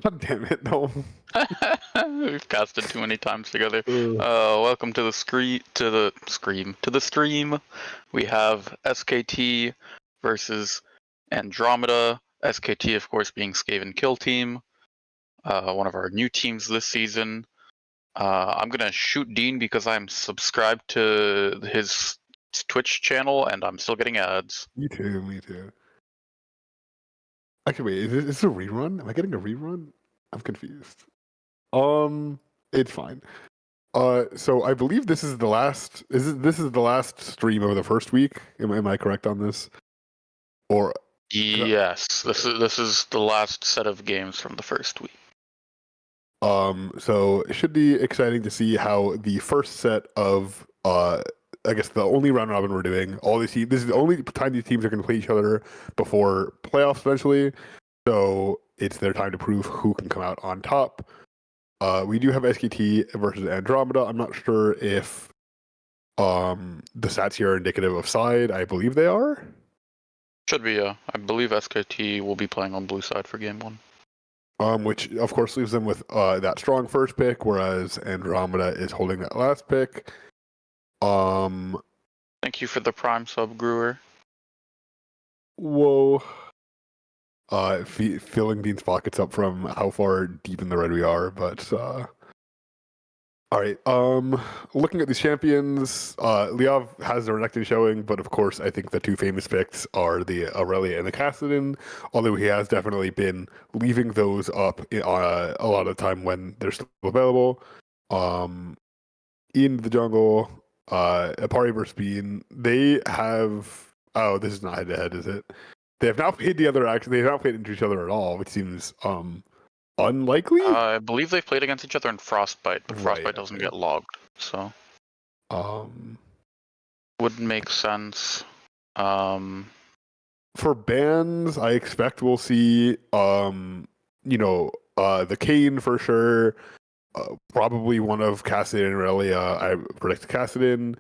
God damn it, no. We've casted too many times together. Ugh. Welcome to the stream. We have SKT versus Andromeda. SKT, of course, being Skaven Kill Team, one of our new teams this season. I'm gonna shoot Dean because I'm subscribed to his Twitch channel and I'm still getting ads. Me too. Actually, wait, is this a rerun? Am I getting a rerun? I'm confused. It's fine. So I believe this is the last. This is the last stream of the first week? Am I correct on this? Or Yes, this is the last set of games from the first week. so it should be exciting to see how the first set of I guess the only round robin we're doing. All these teams. This is the only time these teams are going to play each other before playoffs eventually. So it's their time to prove who can come out on top. We do have SKT versus Andromeda. I'm not sure if the stats here are indicative of side. I believe they are. Should be, yeah. I believe SKT will be playing on blue side for game one. Which of course leaves them with that strong first pick, whereas Andromeda is holding that last pick. Thank you for the prime sub, Brewer. Whoa. Filling Dean's pockets up from how far deep in the red we are, but all right. Looking at these champions, Liav has the Renekton showing, but of course, I think the two famous picks are the Aurelia and the Kassadin. Although he has definitely been leaving those up a lot of the time when they're still available. In the jungle, Apari versus Bean, they have. Oh, this is not head to head, is it? They have not played They have not played into each other at all, which seems unlikely. I believe they've played against each other in Frostbite, but Frostbite doesn't okay. get logged, so would make sense. For bans, I expect we'll see the Kane for sure. Probably one of Kassadin and Aurelia. I predict Kassadin.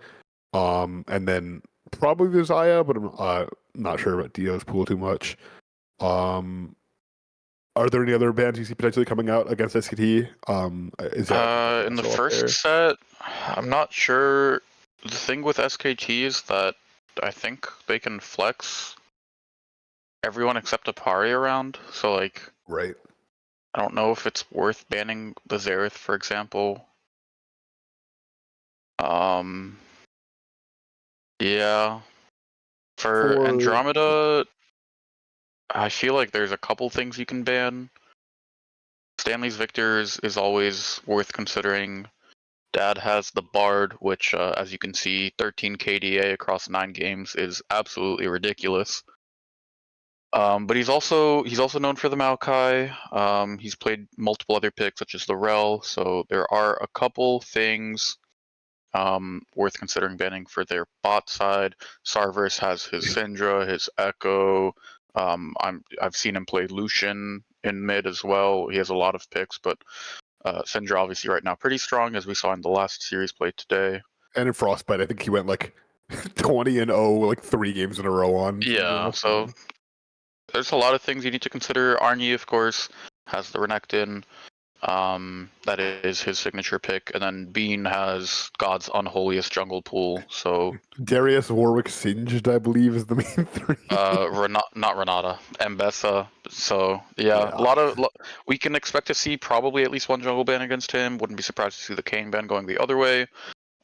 And then probably the Zaya, but I'm not sure about Dio's pool too much. Are there any other bans you see potentially coming out against SKT? Is that in the first set, I'm not sure. The thing with SKT is that I think they can flex everyone except Apari around. So like, right. I don't know if it's worth banning the Xerath, for example. Yeah. For Andromeda, I feel like there's a couple things you can ban. Stanley's Victors is always worth considering. Dad has the Bard, which, as you can see, 13 KDA across 9 games is absolutely ridiculous. But he's also known for the Maokai. He's played multiple other picks, such as the Rel. So there are a couple things worth considering banning for their bot side. Sarverse has his Syndra, his Echo. I've seen him play Lucian in mid as well. He has a lot of picks, but Syndra obviously right now pretty strong, as we saw in the last series played today. And in Frostbite, I think he went like 20-0, like 3 games in a row on. Yeah, so there's a lot of things you need to consider. Arnie, of course, has the Renekton. That is his signature pick, and then Bean has God's unholiest jungle pool. So Darius, Warwick, Singed, I believe, is the main 3. not Renata, Mbessa. So yeah, a lot of we can expect to see probably at least one jungle ban against him. Wouldn't be surprised to see the Kane ban going the other way.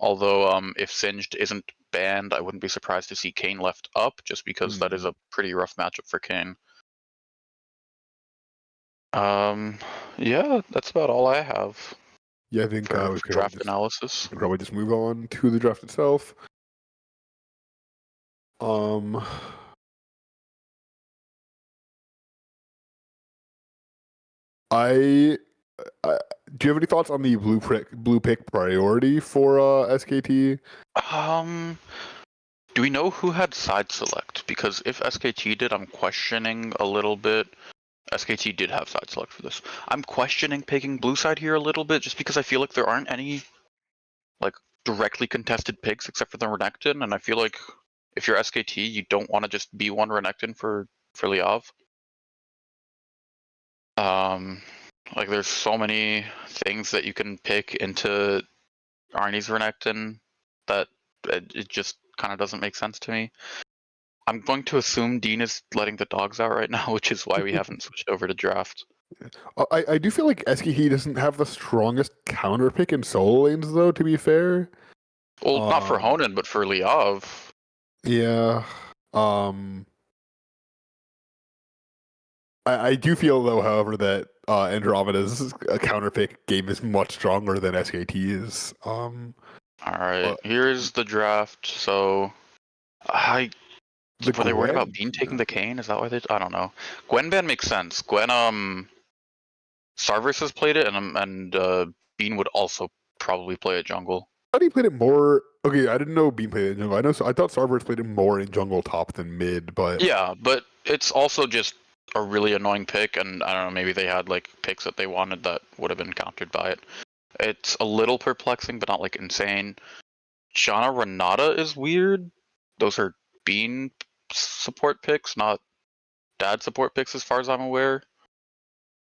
Although if Singed isn't banned, I wouldn't be surprised to see Kane left up, just because that is a pretty rough matchup for Kane. Yeah, that's about all I have. Yeah, I think for we could draft analysis. Probably just move on to the draft itself. Do you have any thoughts on the blue pick priority for SKT? Do we know who had side select? Because if SKT did, I'm questioning a little bit. SKT did have side select for this. I'm questioning picking blue side here a little bit, just because I feel like there aren't any like directly contested picks except for the Renekton, and I feel like if you're SKT, you don't want to just be one Renekton for Liav. Like, there's so many things that you can pick into Arnie's Renekton that it just kind of doesn't make sense to me. I'm going to assume Dean is letting the dogs out right now, which is why we haven't switched over to draft. I do feel like SKT doesn't have the strongest counter pick in solo lanes, though, to be fair. Well, not for Honan, but for Liav. Yeah. I do feel, though, however, that Andromeda's counter pick game is much stronger than SKT's. Alright, here's the draft. So, were they worried about Bean taking the Kayn? Is that why they? I don't know. Gwen ban makes sense. Gwen, Sarvis has played it, and Bean would also probably play it jungle. I thought he played it more. Okay, I didn't know Bean played it in jungle. I thought Sarvers played it more in jungle top than mid, but yeah, but it's also just a really annoying pick, and I don't know. Maybe they had like picks that they wanted that would have been countered by it. It's a little perplexing, but not like insane. Shana Renata is weird. Those are Bean support picks, not dad support picks, as far as I'm aware.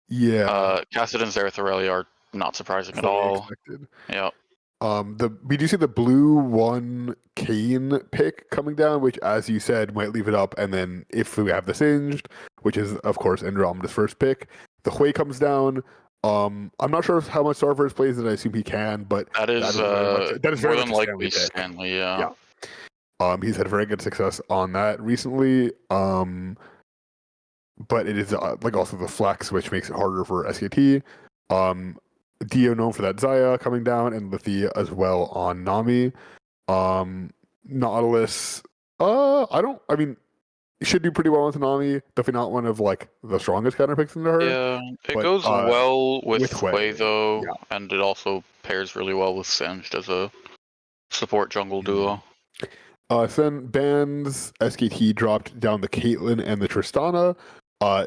yeah, Cassidy and Zerathorelli are not surprising at fully all. expected. Yeah. We do see the blue one Kane pick coming down, which, as you said, might leave it up. And then if we have the Singed, which is of course Andromeda's first pick, the Hui comes down. I'm not sure how much Sarvers plays it. I assume he can, but that is very more much than a likely Stanley pick. Stanley. Yeah. He's had very good success on that recently. But it is like also the flex, which makes it harder for SKT. Dio known for that Zaya coming down, and Lithia as well on Nami. Nautilus. I mean, should do pretty well into Nami. Definitely not one of like the strongest counter picks into her. Yeah, it but, goes well with Hui, though, and it also pairs really well with Singed as a support jungle duo. Then bans SKT dropped down the Caitlyn and the Tristana,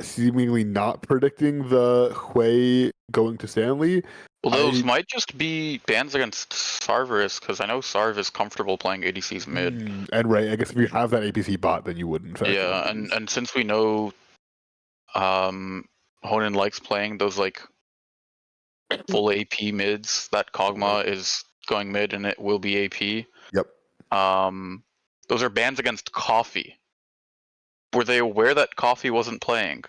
seemingly not predicting the Hui going to Stanley. Well, those might just be bans against Sarvis, because I know Sarv is comfortable playing ADCs mid. And right, I guess if you have that APC bot, then you wouldn't. Yeah, and since we know, Honan likes playing those like full AP mids, that Kog'Maw is going mid and it will be AP. Yep. Those are bans against Coffee. Were they aware that Coffee wasn't playing?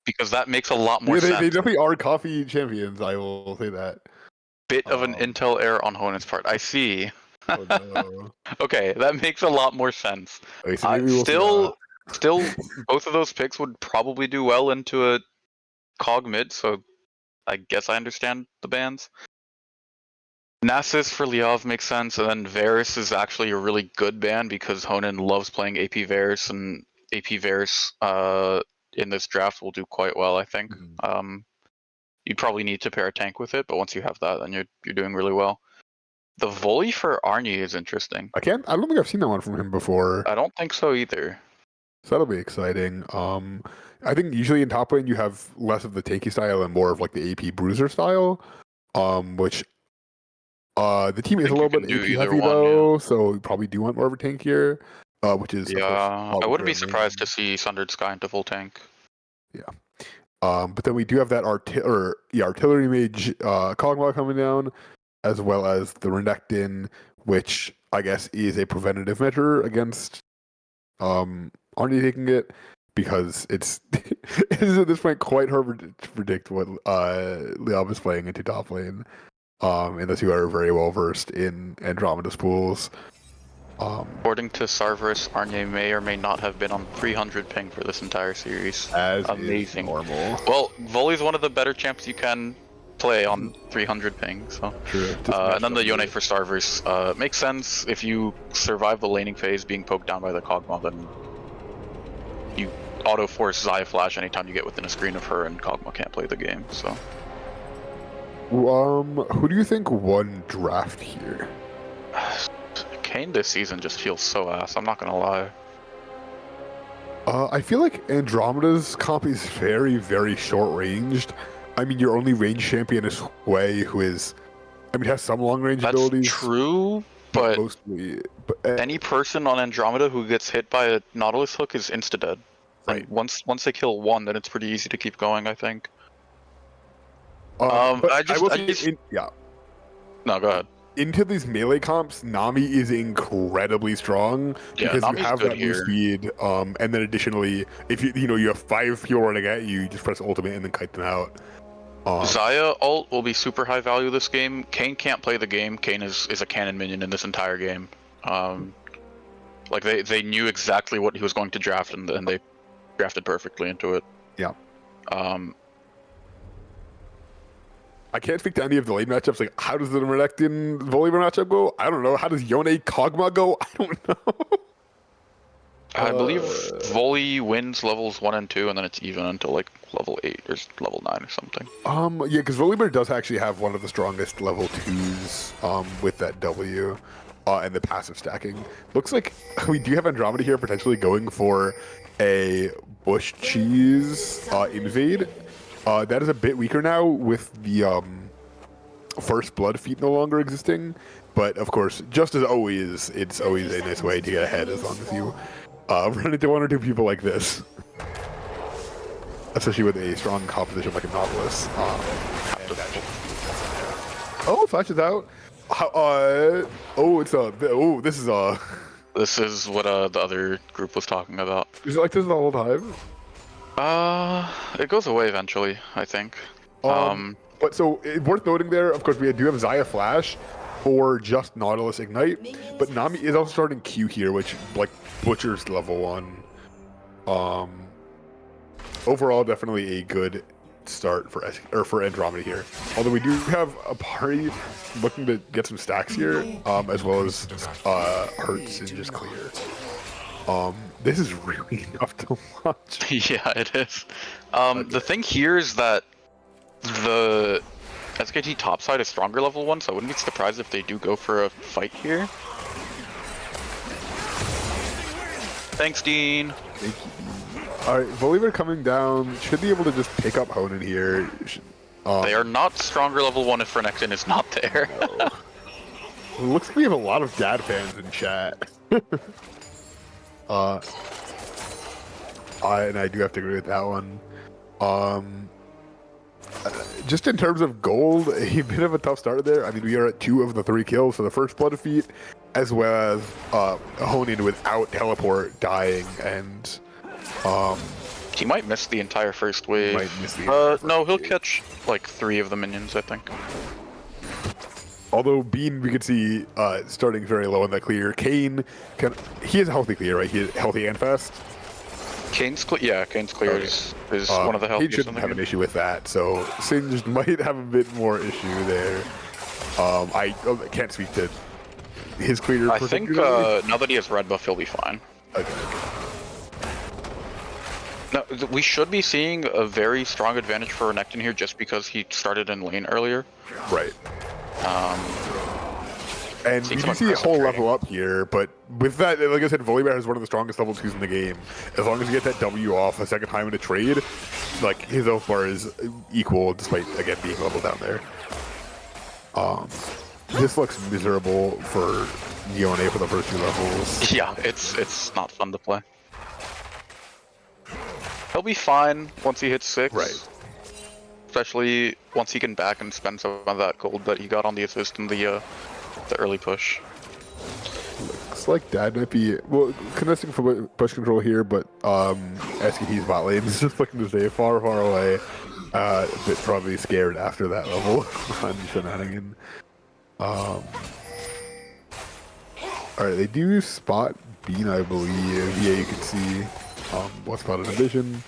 Because that makes a lot more sense. They definitely are Coffee champions, I will say that. Bit of an intel error on Honan's part. I see. Oh, no. Okay, that makes a lot more sense. Okay, so still, both of those picks would probably do well into a Cog mid, so I guess I understand the bans. Nasus for Liav makes sense, and then Varus is actually a really good ban because Honan loves playing AP Varus, and AP Varus in this draft will do quite well, I think. You'd probably need to pair a tank with it, but once you have that, then you're doing really well. The Volley for Arnie is interesting. I don't think I've seen that one from him before. I don't think so either. So that'll be exciting. I think usually in top lane you have less of the tanky style and more of like the AP bruiser style, which the team is a little bit AP heavy though, so you probably do want more of a tankier, which is I wouldn't be surprised to see Sundered Sky into full tank. Yeah. But then we do have that artillery mage Kog'Maw coming down, as well as the Renekton, which I guess is a preventative measure against Arnie taking it, because it is at this point quite hard to predict what Liav is playing into top lane, unless you are very well versed in Andromeda's pools. According to Sarverus, Arnie may or may not have been on 300 ping for this entire series. As amazing. Is normal. Well, Volley's one of the better champs you can play on 300 ping. So. True. And then the Yone for Sarverus makes sense. If you survive the laning phase being poked down by the Kog'Maw, then you auto force Xayah Flash anytime you get within a screen of her, and Kog'Maw can't play the game. So. Who do you think won draft here? Kayn this season just feels so ass, I'm not gonna lie. I feel like Andromeda's comp is very, very short-ranged. I mean, your only range champion is Hui, who is, has some long-range abilities. That's true, but mostly. Any person on Andromeda who gets hit by a Nautilus hook is insta-dead. Right. And once they kill one, then it's pretty easy to keep going, I think. But I I will I say, just yeah, no, go ahead. into these melee comps, Nami is incredibly strong Yeah, because you Nami's have good that move here. speed. And then additionally, if you have 5 people running at you, you just press ultimate and then kite them out. Xayah ult will be super high value this game. Kayn can't play the game. Kayn is a cannon minion in this entire game. Like they knew exactly what he was going to draft, and they drafted perfectly into it. Yeah. I can't speak to any of the late matchups. Like, how does the Renekton Volibear matchup go? I don't know. How does Yone Kog'Maw go? I don't know. I believe Volley wins levels 1 and 2, and then it's even until like level 8 or level 9 or something. Yeah, because Volibear does actually have one of the strongest level 2s with that W and the passive stacking. Looks like we do have Andromeda here potentially going for a Bush Cheese invade. That is a bit weaker now with the First Blood feat no longer existing. But of course, just as always, it's always a nice way to get ahead as long as you run into 1 or 2 people like this. Especially with a strong composition like a Nautilus. Oh, flashes out. This is This is what the other group was talking about. Is it like this the whole time? It goes away eventually, I think. But so worth noting there, of course, we do have Xayah Flash for just Nautilus Ignite, but Nami is also starting Q here, which like butchers level 1. Overall, definitely a good start for Andromeda here. Although we do have a party looking to get some stacks here, as well as Hurts and just clear. This is really tough to watch. Yeah, it is. The thing here is that the SKT topside is stronger level 1, so I wouldn't be surprised if they do go for a fight here. Thanks, Dean. Thank you. Alright, Volibear coming down. Should be able to just pick up Honan here. They are not stronger level 1 if Renekton is not there. No. Looks like we have a lot of dad fans in chat. And I do have to agree with that one. Just in terms of gold, a bit of a tough start there. I mean, we are at 2 of the 3 kills for the first blood defeat, as well as Honan without teleport dying, and he might miss the entire first wave. No, he'll catch like 3 of the minions, I think. Although Bean, we could see starting very low in that clear. Kayn, he is a healthy clear, right? He is healthy and fast. Kayn's clear is one of the healthiest. He shouldn't have an issue with that, so Singed might have a bit more issue there. I can't speak to his clear. I think now that he has red buff, he'll be fine. Okay. No, we should be seeing a very strong advantage for Renekton here just because he started in lane earlier. Right. And you can see a whole level up here, but with that, like I said, Volibear has one of the strongest level 2s in the game. As long as you get that W off a second time in a trade, like his health bar is equal despite, again, being leveled down there. This looks miserable for Yone for the first 2 levels. Yeah, it's not fun to play. He'll be fine once he hits 6. Right. Especially once he can back and spend some of that gold that he got on the assist in the early push. Looks like Dad might be contesting for push control here, but SKT's bot lane is just looking to stay far, far away. A bit probably scared after that level on Shenanigan. Alright, they do spot Bean, I believe. Yeah, you can see what's spotted in vision.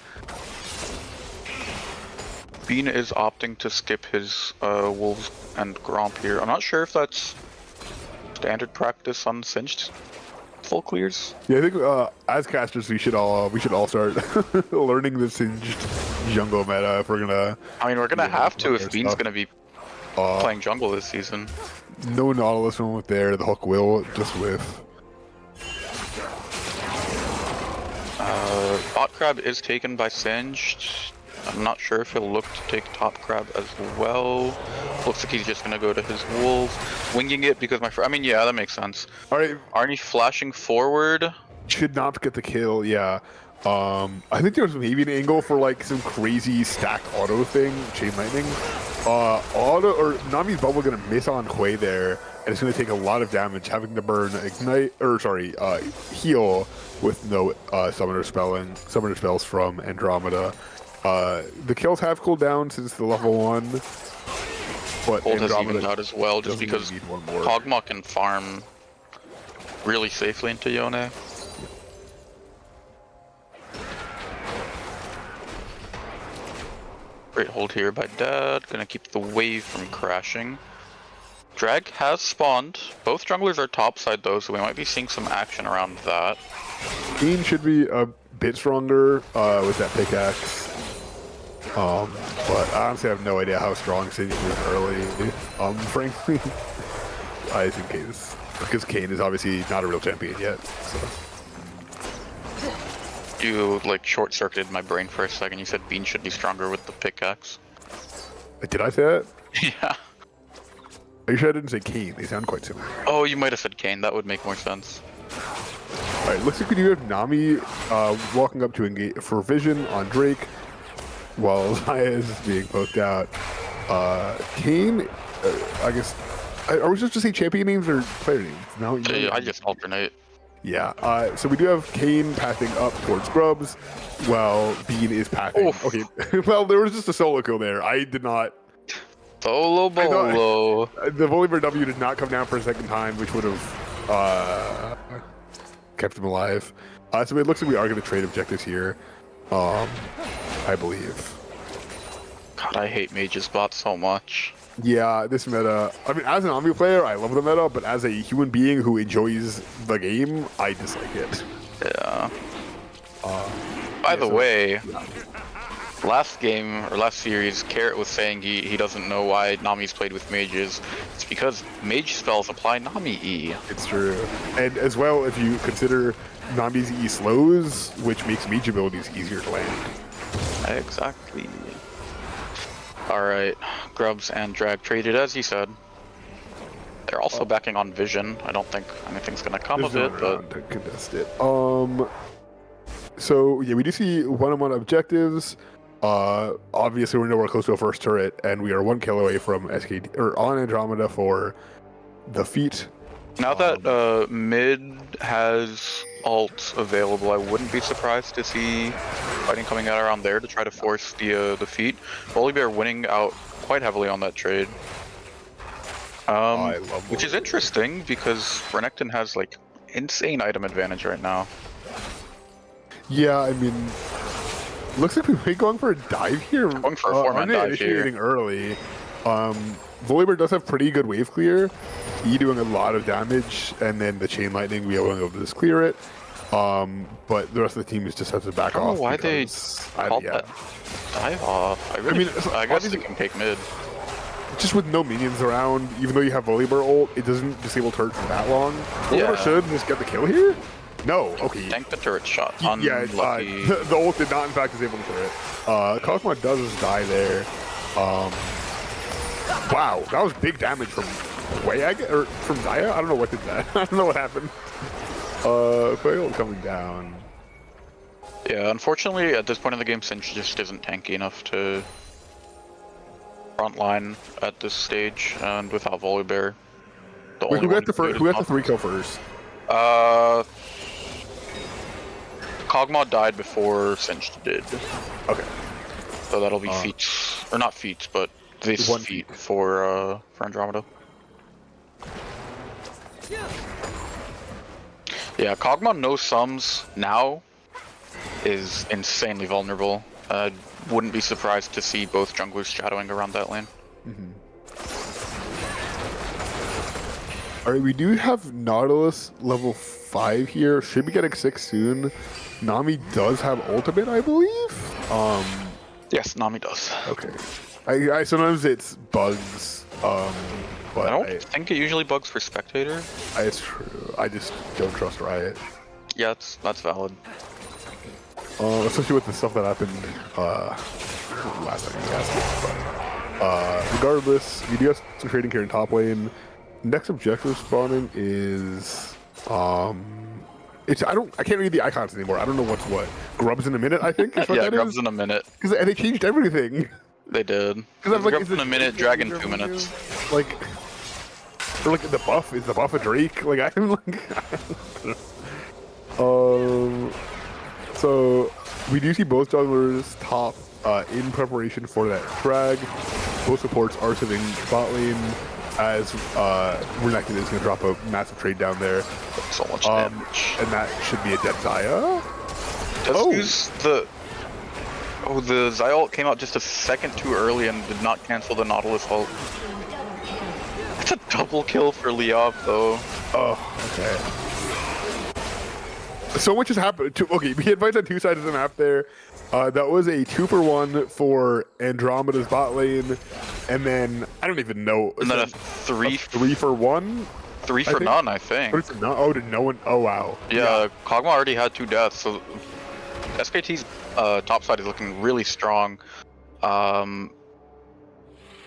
Bean is opting to skip his Wolves and Gromp here. I'm not sure if that's standard practice on Singed full clears. Yeah, I think as casters we should all start learning the Singed jungle meta if we're gonna. I mean, we're gonna have to if Bean's gonna be playing jungle this season. No Nautilus moment there. The hook will just whiff. Bot crab is taken by Singed. I'm not sure if he'll look to take top crab as well. Looks like he's just gonna go to his wolves, winging it because I mean, yeah, that makes sense. All right, Arnie flashing forward. Should not get the kill. Yeah. I think there's maybe an angle for like some crazy stacked auto thing, chain lightning. Auto or Nami's bubble gonna miss on Hui there, and it's gonna take a lot of damage, having to burn ignite or sorry, heal with no summoner spells from Andromeda. The kills have cooled down since the level 1, but Ult has Andromeda evened out as well, just because need one more. Kog'Maw can farm really safely into Yone. Great hold here by Dad, gonna keep the wave from crashing. Drag has spawned. Both junglers are topside though, so we might be seeing some action around that. Keen should be a bit stronger with that pickaxe. But I honestly have no idea how strong City is early. Frankly, I think Kane is, because Kane is obviously not a real champion yet. So. You like short-circuited my brain for a second. You said Bean should be stronger with the pickaxe. Did I say that? Yeah. Are you sure I didn't say Kane? They sound quite similar. Oh, you might have said Kane. That would make more sense. Alright, looks like we do have Nami walking up to engage for vision on Drake, while Zaya is being poked out. Kane, I guess, are we supposed to say champion names or player names? No, I just alternate. Yeah, so we do have Kane pathing up towards Grubs, while Bean is pathing. Oof. Okay, well, there was just a solo kill there. I did not. Solo bolo. The Volibear W did not come down for a second time, which would have kept him alive. So it looks like we are going to trade objectives here, I believe. God, I hate Mage's bot so much. Yeah, this meta, I mean, as an Omni player, I love the meta, but as a human being who enjoys the game, I dislike it. Yeah. By the way, last game, or last series, Carrot was saying he doesn't know why Nami's played with mages. It's because mage spells apply Nami E. It's true. And as well, if you consider Nami's E slows, which makes mage abilities easier to land. Exactly. Alright, Grubs and Drag traded as you said. They're also backing on Vision. I don't think anything's gonna come of it, but to contest it. So yeah, we do see one-on-one objectives. Obviously we're nowhere close to a first turret, and we are 1 kill away from SKT or on Andromeda for the feat. now that mid has ult available, I wouldn't be surprised to see fighting coming out around there to try to force the feat. Volibear winning out quite heavily on that trade. I love which is interesting because Renekton has like insane item advantage right now. Yeah, I mean, looks like we may be going for a dive here. Going for a 4-man dive here. Initiating early. Volibear does have pretty good wave clear. E doing a lot of damage, and then the chain lightning we are able to just clear it. But the rest of the team just has to back off. I don't know why they called that dive off. I guess they can take mid. Just with no minions around, even though you have Volibear ult, it doesn't disable turrets for that long. Volibear should just get the kill here? No, okay. Tank the turret shot. Yeah, the ult did not in fact disable the turret. Cosmo does die there. Wow, that was big damage from or from Zaya? I don't know what did that. I don't know what happened. Fail coming down. Yeah, unfortunately at this point in the game, Sinch just isn't tanky enough to frontline at this stage, and without Volibear, Wait, who got the 3 kill first? Kog'Maw died before Sinch did. Okay. So that'll be feats, or not feats, but this feat for Andromeda. Yeah, Kog'Maw no sums now is insanely vulnerable. Wouldn't be surprised to see both junglers shadowing around that lane. Alright, we do have Nautilus level 5 here. Should be getting 6 soon. Nami does have ultimate, I believe? Yes, Nami does. Okay. I sometimes it's bugs, but I don't think it usually bugs for Spectator. It's true. I just don't trust Riot. Yeah, that's valid. Especially with the stuff that happened last time you asked it. But regardless, we do have some trading here in top lane. Next objective spawning is I can't read the icons anymore. I don't know what's what. Grubs in a minute, I think. Is what yeah, that Grubs is. in a minute. Because they changed everything. They did. Because like, Grubs in a minute, Dragon 2 minutes. Like, or like the buff is the buff a Drake? Like I'm like, so we do see both jugglers top in preparation for that drag. Both supports are sitting bot lane as Renekton is going to drop a massive trade down there. So much damage. And that should be a dead Zaya. Just use the... Oh, the Zaya ult came out just a second too early and did not cancel the Nautilus ult. That's a double kill for Liab though. Oh, okay. So much has happened. Okay, we had fights on two sides of the map there. That was a 2-for-1 for Andromeda's bot lane, and then I don't even know. And then a 3-for-1? 3 for none, I think. 3 for none? Oh, did no one? Oh, wow. Yeah, Kog'Maw already had 2 deaths, so SKT's top side is looking really strong.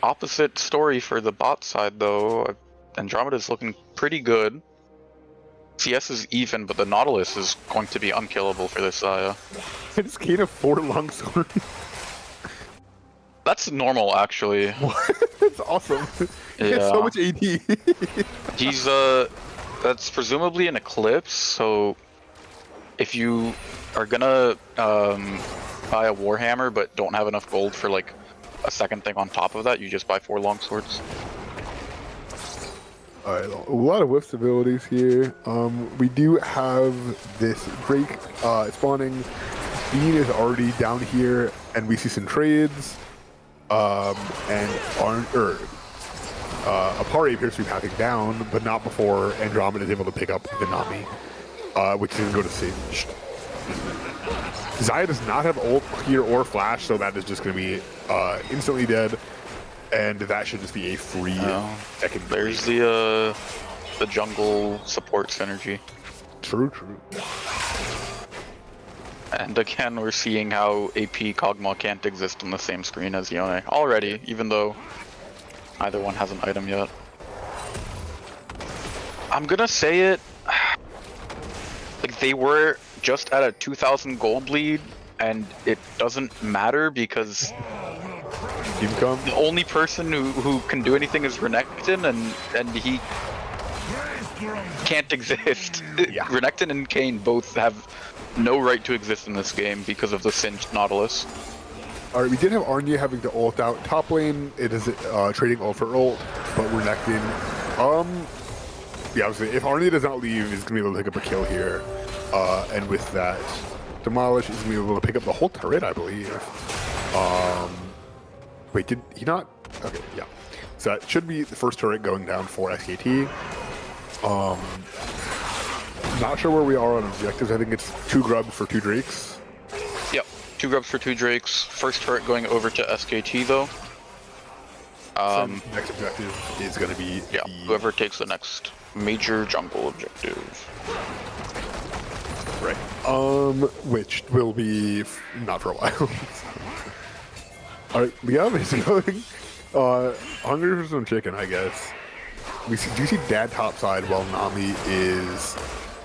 Opposite story for the bot side though. Andromeda's looking pretty good. CS is even, but the Nautilus is going to be unkillable for this Zaya. I just gained a 4 longsword. That's normal, actually. What? That's awesome. He has so much AD. He's that's presumably an Eclipse, so if you are gonna buy a Warhammer but don't have enough gold for like a second thing on top of that, you just buy 4 longswords. Alright, a lot of whiffs abilities here. We do have this Drake spawning. Bean is already down here, and we see some trades. And Apari appears to be pathing down, but not before Andromeda is able to pick up the Nami, which is going to go to Singed. Zaya does not have ult here or flash, so that is just going to be instantly dead. And that should just be a free second. There's the jungle support synergy. True, true. And again, we're seeing how AP Kog'Maw can't exist on the same screen as Yone already, even though either one has an item yet. I'm gonna say it, like they were just at a 2,000 gold lead, and it doesn't matter because the only person who can do anything is Renekton, and he can't exist. Yeah. Renekton and Kayn both have no right to exist in this game because of the singed Nautilus. Alright, we did have Arnya having to ult out top lane. It is trading ult for ult, but Renekton, yeah, obviously, if Arnya does not leave, he's gonna be able to pick up a kill here. And with that, Demolish is gonna be able to pick up the whole turret, I believe. Wait, did he not? Okay, yeah. So that should be the first turret going down for SKT. Not sure where we are on objectives. I think it's 2 grubs for 2 drakes. Yep, 2 grubs for 2 drakes. First turret going over to SKT though. So next objective is going to be whoever takes the next major jungle objective. Right. Which will be not for a while. Alright, Liam is going hungry for some chicken, I guess. Do you see Dad topside while Nami is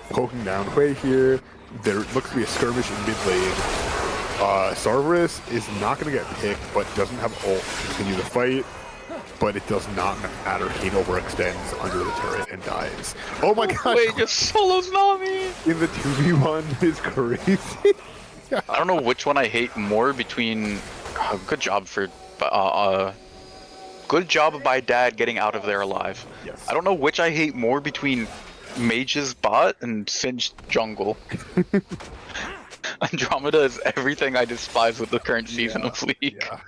poking down Hui here? There looks to be a skirmish in mid lane. Cerberus is not going to get picked, but doesn't have ult to continue the fight. But it does not matter. Kayn overextends under the turret and dies. Oh my god! Wait, just solos Nami! In the 2v1 is crazy. I don't know which one I hate more between... good job for... good job by Dad getting out of there alive. Yes. I don't know which I hate more between Mage's bot and Singed jungle. Andromeda is everything I despise with the current season of League. Yeah.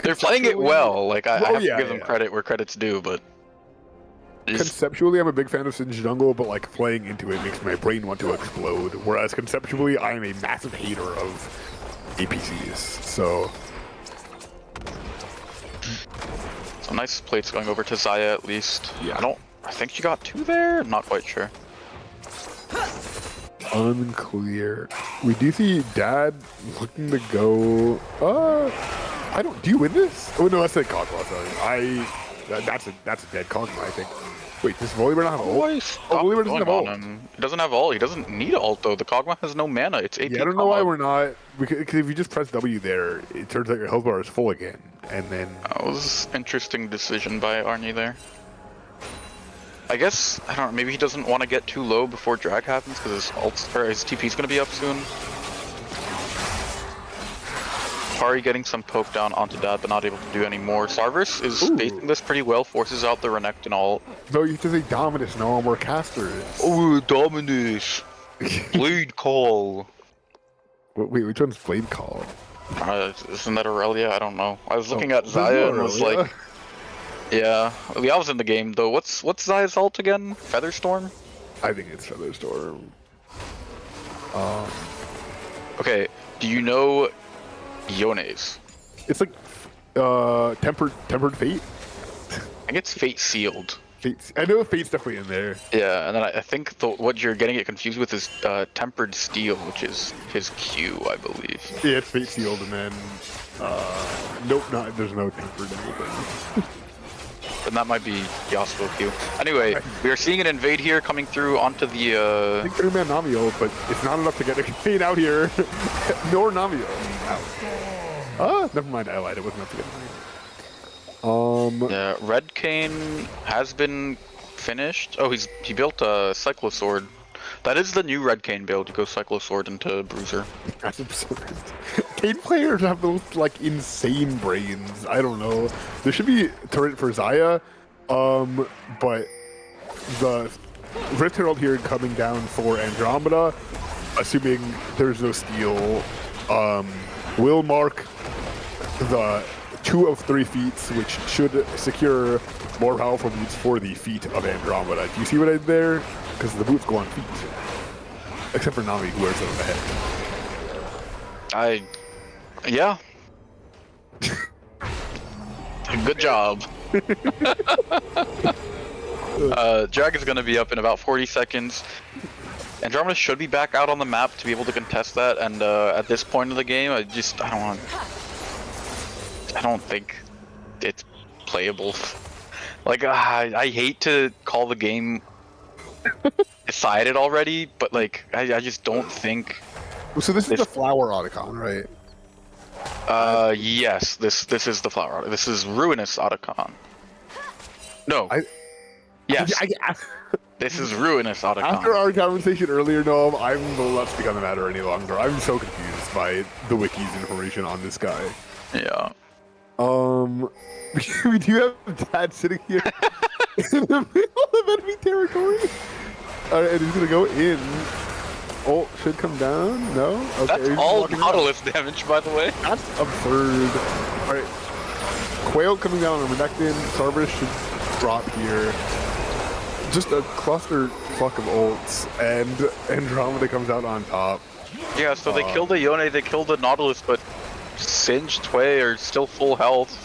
They're playing it well. Like I have to give them credit where credit's due, but conceptually, I'm a big fan of Singed jungle, but like playing into it makes my brain want to explode. Whereas conceptually, I am a massive hater of APCs. So nice plates going over to Zaya at least. Yeah. I think she got 2 there. I'm not quite sure. Unclear. We do see Dad looking to go. I don't. Do you win this? Oh no, that's a Kog'Maw. Sorry. That's a dead Kog'Maw, I think. Wait, does Volibear not have ult? Why Oh, stop Volibear doesn't going have on ult. him? He doesn't have ult. He doesn't need ult though. The Kog'Maw has no mana. It's AP. Yeah, I don't know why we're not. Because if you just press W there, it turns out your health bar is full again, and then. That was interesting decision by Arnie there. I guess I don't know. Maybe he doesn't want to get too low before drag happens because his ult or his TP's gonna be up soon. Pari getting some poke down onto that, but not able to do any more. Sarvis is facing this pretty well, forces out the Renekton ult. No, you have to say Dominus, no more casters. Oh, Dominus! Blade Call! Wait, which one's Blade Call? Isn't that Aurelia? I don't know. I was looking at Xayah and was like... Yeah, I was in the game though. What's Xayah's ult again? Featherstorm? I think it's Featherstorm. Okay, do you know Yone's? It's like tempered fate. I think it's Fate Sealed. I know Fate's definitely in there. Yeah, and then I think what you're getting it confused with is Tempered Steel, which is his Q, I believe. Yeah, it's Fate Sealed, and then nope, there's no tempered anything. Then that might be Yasuo Q. Anyway, we are seeing an invade here coming through onto the. I think 3-man Nami ult, but it's not enough to get a campaign out here. Nor Nami ult. Never mind. I lied. It wasn't enough to get a Yeah, Red Cane has been finished. Oh, he built a Cyclo Sword. That is the new Red Cane build. You go Cyclo Sword into Bruiser. That's absurd. Cane players have those like insane brains. I don't know. There should be a turret for Xayah, but the Rift Herald here coming down for Andromeda, assuming there's no steal, will mark the 2 of 3 feats, which should secure more powerful boots for the feet of Andromeda. Do you see what I did there? Because the boots go on feet. Except for Nami, who wears it on the head. Yeah. Good job. Drag is going to be up in about 40 seconds. Andromeda should be back out on the map to be able to contest that, and at this point of the game, I don't think it's playable. Like, I hate to call the game decided already, but like, I just don't think. So this is the flower Otacon, right? Yes, this is the flower. This is Ruinous Otacon. No. Yes. This is Ruinous Otacon. After our conversation earlier, Noam, I'm the less speak on the matter any longer. I'm so confused by the wiki's information on this guy. Yeah. We do have Dad sitting here in the middle of enemy territory. Alright, and he's gonna go in. Ult should come down. No? Okay. That's all Nautilus damage, by the way. That's absurd. Alright. Quail coming down on Renekton. Sarvis should drop here. Just a cluster fuck of ults, and Andromeda comes out on top. Yeah, so they killed the Yone, they killed the Nautilus, but Singed, Tway are still full health,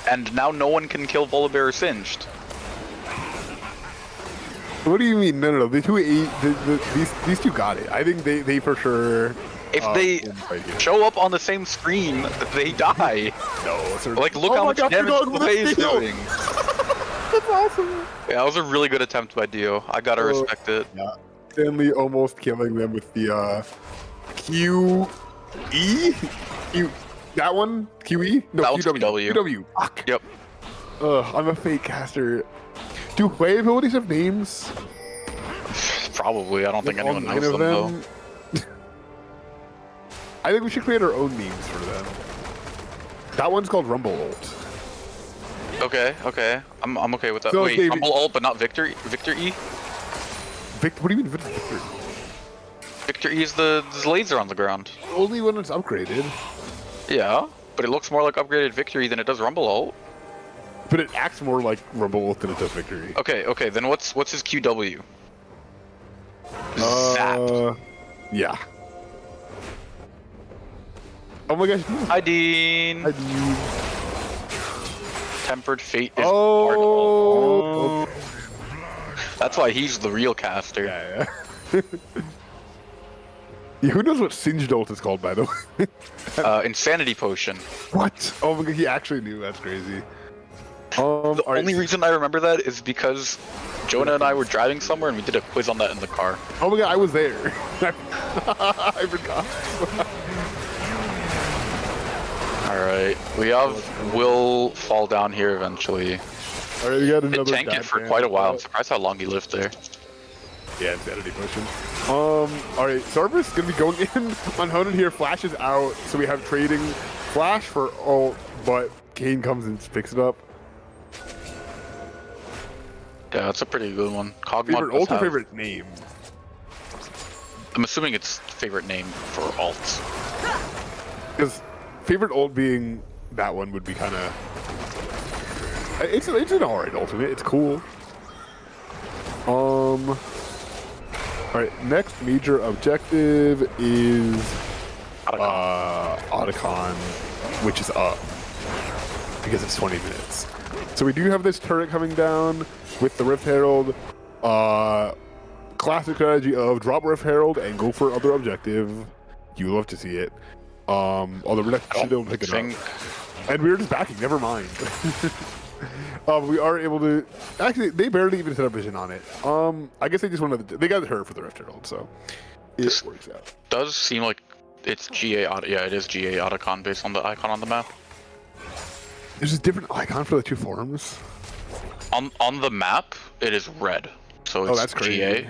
and now no one can kill Volibear or Singed. What do you mean? No. These two got it. I think they for sure. If they show up on the same screen, they die. No, like look how much damage Tway is doing. That's awesome. Yeah, that was a really good attempt by Dio. I gotta respect it. Yeah. Stanley almost killing them with the QE. That one? QE? No, that was QW. QW. Fuck. Yep. I'm a fake caster. Do play abilities have names? Probably. I don't think anyone knows them though. I think we should create our own memes for them. That one's called Rumble Ult. Okay. I'm okay with that. So, wait, Rumble Ult, but not Victor E? What do you mean Victor? Victor E is the laser on the ground. Only when it's upgraded. Yeah, but it looks more like upgraded Victory than it does Rumble Ult. But it acts more like Rumble Ult than it does Victory. Okay, then what's his QW? Zap. Yeah. Oh my gosh. Hi, Dean. Hi, Dean. Tempered Fate is Oh. That's why he's the real caster. Yeah. Yeah, who knows what Singed Ult is called, by the way? Insanity Potion. What? Oh my god, he actually knew. That's crazy. The only reason I remember that is because Jonah and I were driving somewhere and we did a quiz on that in the car. Oh my god, I was there. I forgot. Alright, we have Will fall down here eventually. Alright, we got It another tanked it for quite a while. I'm surprised how long he lived there. Yeah, insanity potion. Alright, Sarvis gonna be going in on Honan here, flashes out, so we have trading flash for ult, but Kane comes and picks it up. Yeah, that's a pretty good one. Favorite ult or favorite name? I'm assuming it's favorite name for alts. Because favorite ult being that one would be kind of... It's an alright ultimate, it's cool. Alright, next major objective is Otacon, which is up because it's 20 minutes. So we do have this turret coming down with the Rift Herald. Classic strategy of drop Rift Herald and go for other objective. You love to see it. Although we're not don't pick it up. And we're just backing, never mind. We are able to actually they barely even set up vision on it. I guess they just wanted they got her for the Rift Herald, so it works out. Does seem like it's GA yeah, it is GA Otacon based on the icon on the map. There's a different icon for the two forms. On the map, it is red, so it's that's crazy. GA.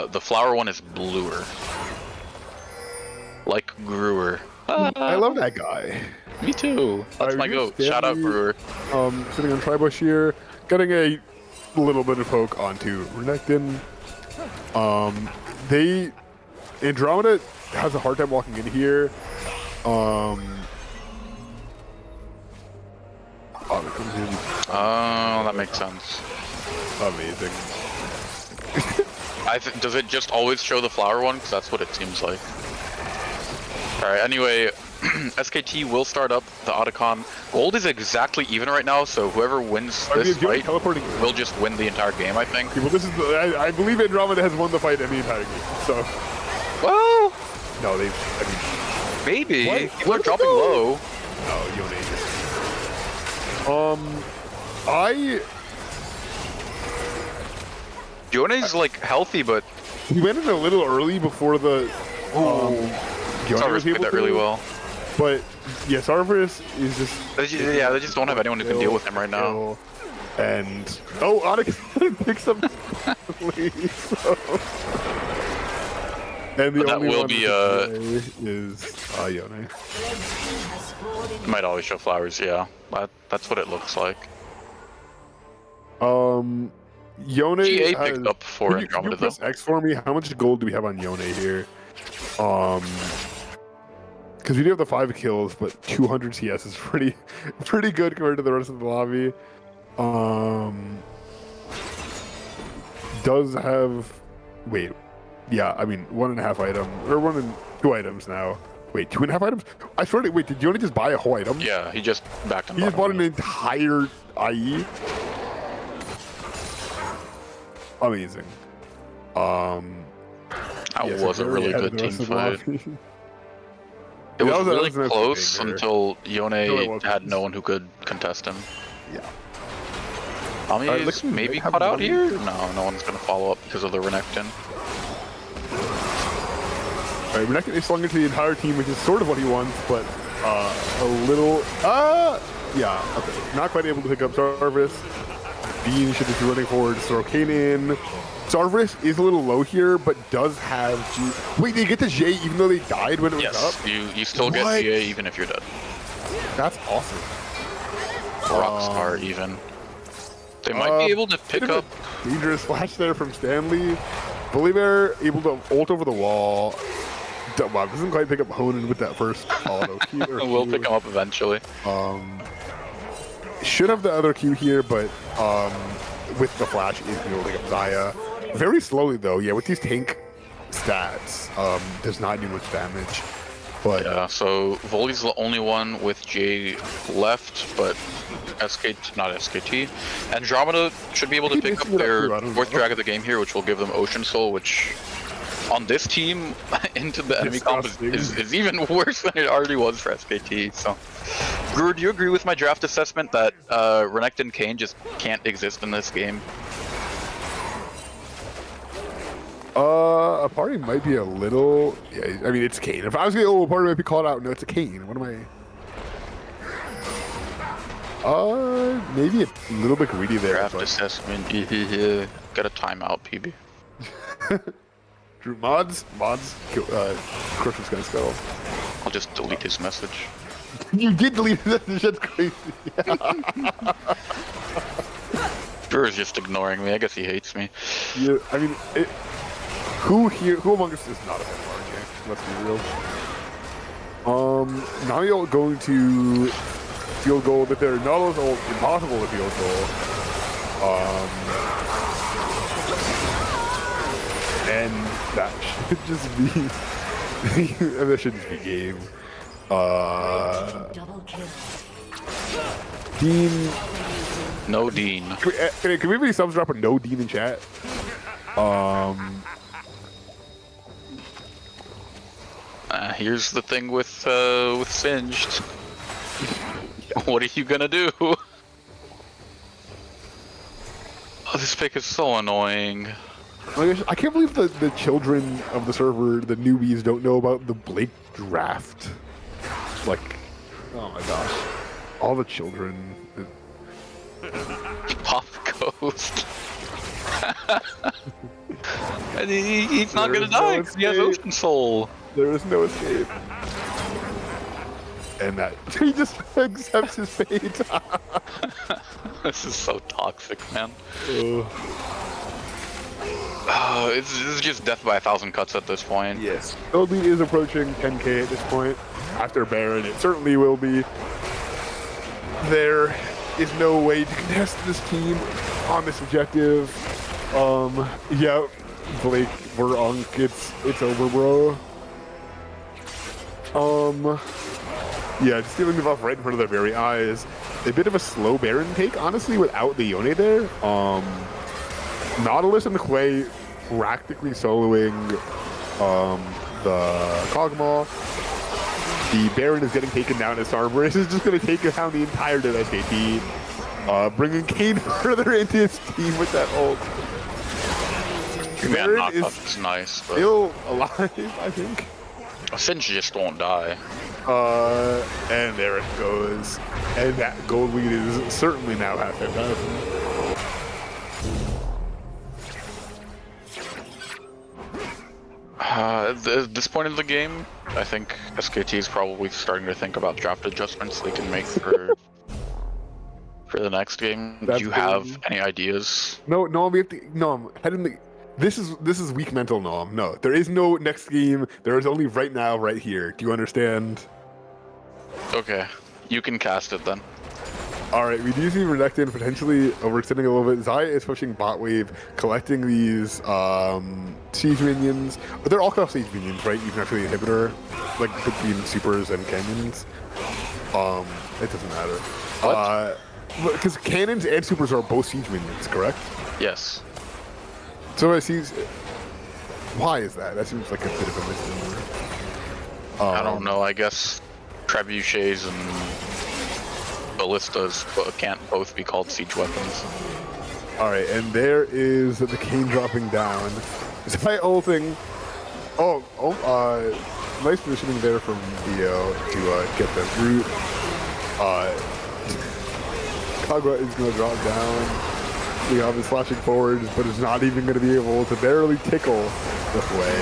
The flower one is bluer, like Brewer. I love that guy. Me too. That's my goat. Shout out Brewer. Sitting on Tribush here, getting a little bit of poke onto Renekton. Andromeda has a hard time walking in here. Oh, that makes sense. Amazing. Does it just always show the flower one? Because that's what it seems like. Alright, anyway, SKT will start up the Otacon. Gold is exactly even right now, so whoever wins this fight will just win the entire game, I think. Well, this is I believe Andromeda has won the fight in the entire game, so... Well... No, maybe. People are dropping low. No, Yone just... Yone's like healthy, but... He went in a little early before the... Sarvis played that really well. But, yeah, Sarvis is just... they just don't have anyone who can deal with him right now. And... Oh, Otacon picks up... so... And the only will one be, is Yone. Might always show flowers, yeah. That's what it looks like. Yone GA picked up for Andromeda. Can you press though. X for me? How much gold do we have on Yone here? Because we do have the 5 kills, but 200 CS is pretty good compared to the rest of the lobby. Does have... Wait. Yeah, I mean, 1.5 item, or 1 and 2 items now. Wait, 2.5 items? I swear to wait, did Yone just buy a whole item? Yeah, he just backed him. He just bought an entire IE? Amazing. That was a really good team fight. It was really close until Yone had no one who could contest him. Yeah. Tommy's maybe caught out here? No one's gonna follow up because of the Renekton. Alright, Renekton is slung into the entire team, which is sort of what he wants, but a little... yeah, okay. Not quite able to pick up Sarvis. Bean should just be running forward to throw Kane in. Sarvis is a little low here, but does have G... Wait, they get the J even though they died when it was up? Yes, you still get GA even if you're dead. That's awesome. Rockstar even. They might be able to pick up... Dangerous flash there from Stanley. Volibear able to ult over the wall. Wow, doesn't quite pick up Honan with that first auto Q. We'll pick him up eventually. Should have the other Q here, but with the flash is able to pick up Zaya. Very slowly though, yeah, with these tank stats, does not do much damage. But yeah, so Voli's the only one with J left, but not SKT. Andromeda should be able to pick up their 4th drag of the game here, which will give them Ocean Soul, which on this team into the enemy comp is even worse than it already was for SKT. So Guru, do you agree with my draft assessment that Renekton Kayn just can't exist in this game? A party might be a little. Yeah, I mean it's Kayn. If I was going, a party might be called out. No, it's a Kayn. What am I? Maybe a little bit greedy there. Draft assessment. Got a timeout, PB. Drew mods. Christian's gonna scuttle. I'll just delete his message. You did delete it. That's crazy. Drew's just ignoring me. I guess he hates me. Yeah, I mean, who among us is not a fan of RJ? Let's be real. Nami going to field goal, but they're not impossible to field goal. And that should just be that should just be game. Dean. No Dean. Can we maybe subs drop a no Dean in chat? Here's the thing with Singed. What are you gonna do? Oh, this pick is so annoying. I can't believe the children of the server, the newbies, don't know about the Blake draft. Like, oh my gosh, all the children. Pop Ghost. And he's not gonna die because he has Ocean Soul. There is no escape. And that he just accepts his fate. This is so toxic, man. This is just death by 1,000 cuts at this point. Yes. Gold lead is approaching 10k at this point. After Baron, it certainly will be. There is no way to contest this team on this objective. Yeah, Blake, we're on. It's over, bro. Yeah, just stealing the buff right in front of their very eyes. A bit of a slow Baron take, honestly, without the Yone there. Nautilus and Quay practically soloing the Kog'Maw. The Baron is getting taken down as Cerberus is just going to take down the entirety of SKT. Bringing Kayn further into his team with that ult. Man, is nice, but still alive, I think. Singe just won't die. And there it goes. And that gold lead is certainly now half fantastic. At this point in the game, I think SKT is probably starting to think about draft adjustments they can make for the next game. Do you have any ideas? No, we have to. No, this is weak mental. No, there is no next game. There is only right now, right here. Do you understand? Okay, you can cast it then. All right, we do see Renekton potentially overextending a little bit. Xayah is pushing bot wave, collecting these siege minions. They're all called siege minions, right? Even after the inhibitor, like between supers and cannons. It doesn't matter. What? Because cannons and supers are both siege minions, correct? Yes. So it seems. Why is that? That seems like a bit of a misnomer. I don't know. I guess trebuchets and ballistas can't both be called siege weapons. All right, and there is the Kayn dropping down. Xayah ulting. Nice positioning there from Dio to get the root. Kagura is going to drop down. Leon is flashing forwards, but is not even going to be able to barely tickle the way.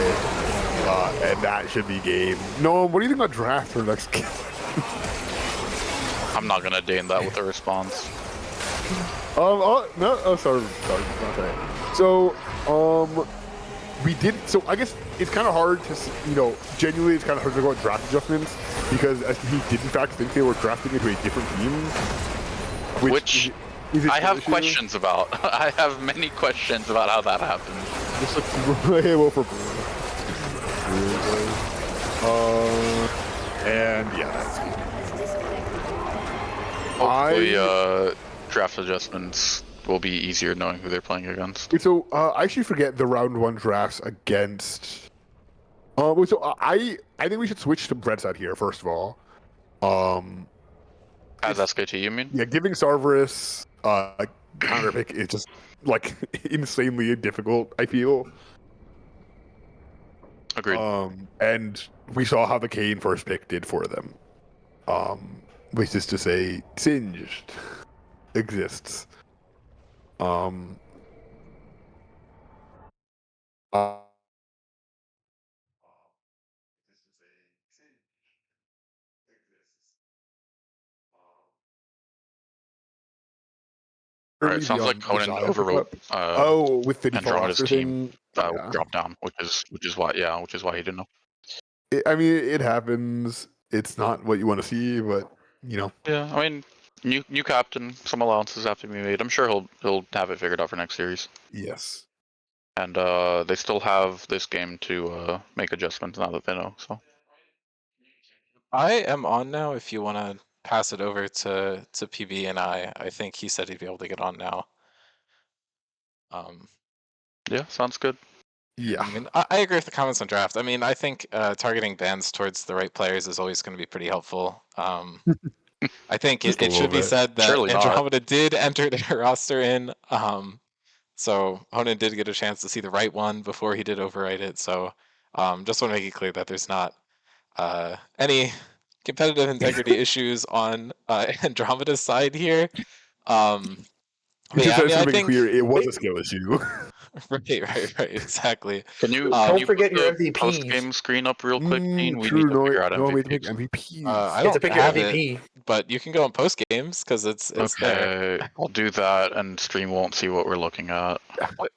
And that should be game. Noam, what do you think about draft for next game? I'm not gonna deign that with a response. Sorry. So, we did. So I guess it's kind of hard to, genuinely, it's kind of hard to go about draft adjustments because he did in fact think they were drafting into a different team. Which I have questions about. I have many questions about how that happened. This looks way well for blue. And yeah, that's it. Hopefully, draft adjustments will be easier knowing who they're playing against. So I actually forget the round one drafts against. I think we should switch to Brett's side here first of all. As SKT, you mean? Yeah, giving Sarverus a counter pick is just like insanely difficult, I feel. Agreed. And we saw how the Kane first pick did for them. Which is to say, Singed exists. Uh, Alright, sounds like Conan overwrote with the default Andromeda's roster team thing. Yeah. drop down, which is why he didn't know. I mean, it happens. It's not what you want to see, but you know. Yeah, I mean, new captain, some allowances have to be made. I'm sure he'll have it figured out for next series. Yes. And they still have this game to make adjustments now that they know. So I am on now. If you want to pass it over to PB and I think he said he'd be able to get on now. yeah, sounds good. Yeah. I mean, I agree with the comments on draft. I mean, I think targeting bans towards the right players is always going to be pretty helpful. I think it should be said that Surely not. Andromeda did enter their roster in. So Honan did get a chance to see the right one before he did overwrite it. So just want to make it clear that there's not any competitive integrity issues on Andromeda's side here. Just I mean, to I make it think clear, it was a skill issue. right, exactly. Can you Don't forget put your the MVPs. post game screen up real quick, Dean? We True, need to figure out no way to pick MVPs. MVPs. I You have don't to pick your have it, MVP. but you can go in post games because it's there. Okay, I'll do that, and stream won't see what we're looking at.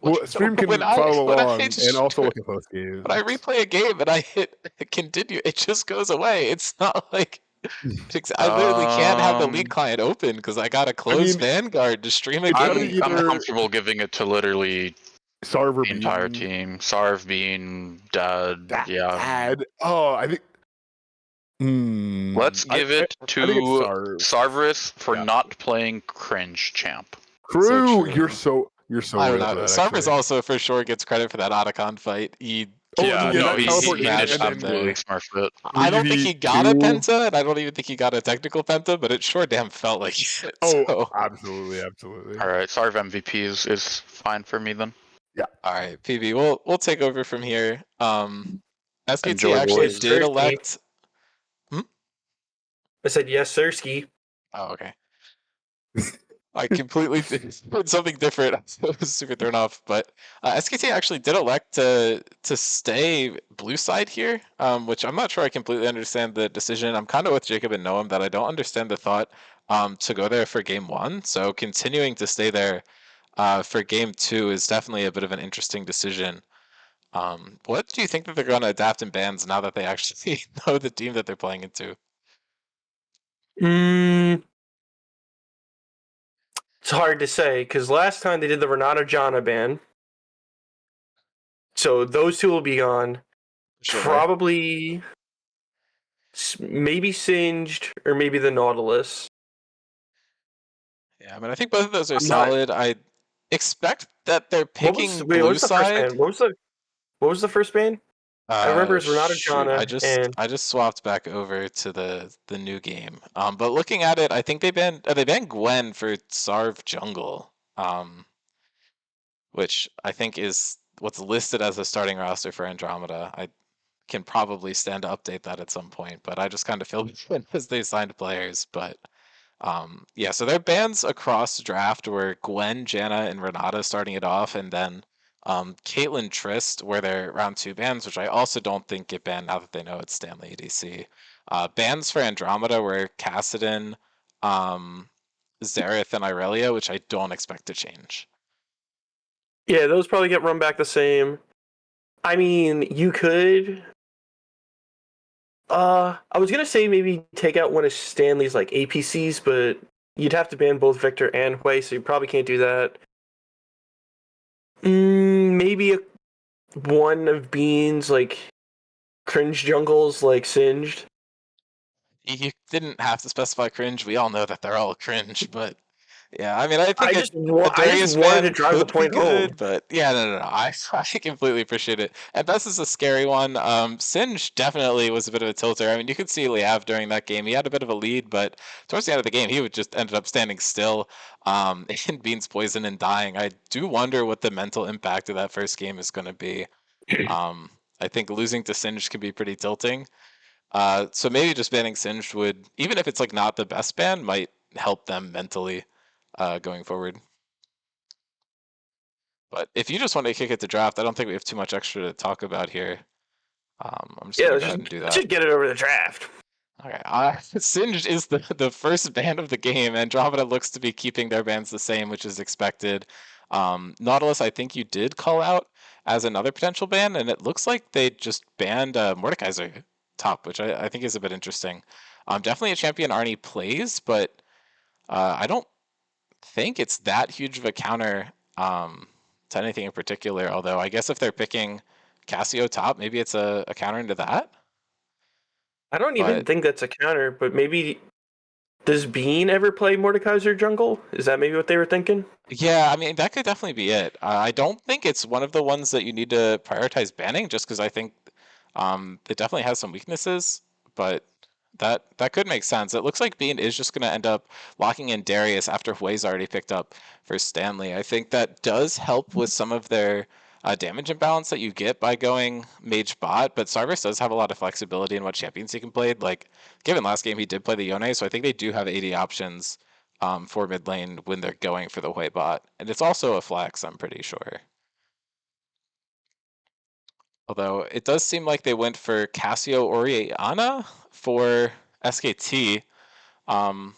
Well, stream can when I- follow when I along just- and also look at post games. When I replay a game and I hit continue, it just goes away. It's not like I literally can't have the league client open because I gotta close Vanguard to stream a it's gotta game. be I'm either comfortable giving it to literally Sarver the entire Bean, team. Sarv being dad. Yeah. Dad. Oh, I think. Let's give it to I think it's Sarv. Sarverus for not playing cringe champ. True. So true. You're so I don't real know. for that, Sarver's actually. also for sure gets credit for that Otacon fight. He Yeah, no, that he teleport did and then absolutely smart fit. I don't think he got a 3v2. penta, and I don't even think he got a technical penta, but it sure damn felt like it. Oh, So. absolutely. All right, Sarv MVP is fine for me then. Yeah. All right, PB, we'll take over from here. SKT Enjoy, actually boys. did Thirsty. elect. I said yes, Sirski. Oh, okay. I completely heard something different. I was super thrown off, but SKT actually did elect to stay blue side here, which I'm not sure I completely understand the decision. I'm kind of with Jacob and Noam that I don't understand the thought to go there for game 1. So continuing to stay there for game 2 is definitely a bit of an interesting decision. What do you think that they're going to adapt in bans now that they actually know the team that they're playing into? It's hard to say because last time they did the Renata Jana ban, so those two will be gone. Sure. Probably, maybe Singed or maybe the Nautilus. Yeah, I mean, I think both of those are solid. I expect that they're picking what blue was the first side. ban? What was the first ban? I remember it's Renata Jana. I just swapped back over to the new game. But looking at it, I think they banned Gwen for Sarv Jungle, which I think is what's listed as the starting roster for Andromeda. I can probably stand to update that at some point, but I just kind of feel as they signed players. But yeah, so their bans across draft were Gwen, Janna, and Renata starting it off, and then Caitlyn, Trist were their round 2 bans, which I also don't think get banned now that they know it's Stanley ADC. Bans for Andromeda were Kassadin, Xerath, and Irelia, which I don't expect to change. Yeah, those probably get run back the same. I mean, you could. I was gonna say maybe take out one of Stanley's like APCs, but you'd have to ban both Victor and Hui, so you probably can't do that. Maybe one of Bean's like cringe jungles like Singed. You didn't have to specify cringe. We all know that they're all cringe, but Yeah, I mean, I think I just wanted to drive the point home. But yeah, no. I completely appreciate it. And this is a scary one. Singe definitely was a bit of a tilter. I mean, you could see Liav during that game. He had a bit of a lead, but towards the end of the game, he would just ended up standing still, in Bean's poison and dying. I do wonder what the mental impact of that first game is going to be. I think losing to Singe can be pretty tilting. So maybe just banning Singed would, even if it's like not the best ban, might help them mentally going forward. But if you just want to kick it to draft, I don't think we have too much extra to talk about here. I'm just gonna go ahead and do that. Let's just get it over the draft. Okay, Singed is the first ban of the game. Andromeda looks to be keeping their bans the same, which is expected. Nautilus, I think you did call out as another potential ban, and it looks like they just banned Mordekaiser top, which I think is a bit interesting. Definitely a champion Arnie plays, but I don't think it's that huge of a counter to anything in particular. Although I guess if they're picking Cassio top, maybe it's a counter into that. I don't even think that's a counter, but maybe does Bean ever play Mordekaiser jungle? Is that maybe what they were thinking? Yeah, I mean that could definitely be it. I don't think it's one of the ones that you need to prioritize banning, just because I think it definitely has some weaknesses, but that could make sense. It looks like Bean is just going to end up locking in Darius after Hui's already picked up for Stanley. I think that does help with some of their damage imbalance that you get by going mage bot, but Sarvis does have a lot of flexibility in what champions he can play. Like, given last game, he did play the Yone, so I think they do have 80 options for mid lane when they're going for the Hui bot. And it's also a flex, I'm pretty sure. Although it does seem like they went for Cassio Oriana for SKT. I'm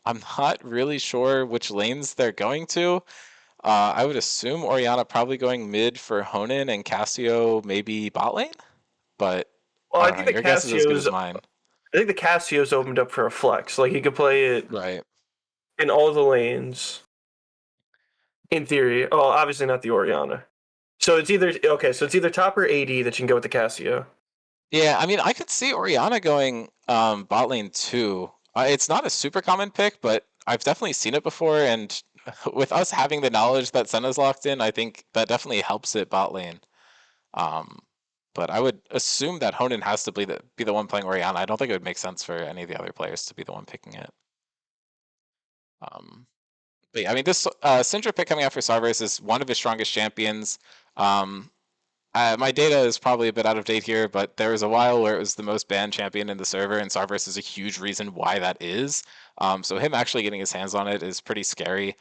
not really sure which lanes they're going to. I would assume Oriana probably going mid for Honan and Cassio maybe bot lane. But well, I don't know. Your guess is as good as mine. I think the Cassio's opened up for a flex. Like, he could play it right in all the lanes. In theory. Oh, obviously not the Oriana. So it's either top or AD that you can go with the Cassio. Yeah, I mean, I could see Oriana going bot lane too. It's not a super common pick, but I've definitely seen it before, and with us having the knowledge that Senna's locked in, I think that definitely helps it bot lane. But I would assume that Honan has to be the one playing Oriana. I don't think it would make sense for any of the other players to be the one picking it. But yeah, I mean, this Syndra pick coming out for Sarvis is one of his strongest champions. My data is probably a bit out of date here, but there was a while where it was the most banned champion in the server, and Sarvis is a huge reason why that is. So him actually getting his hands on it is pretty scary.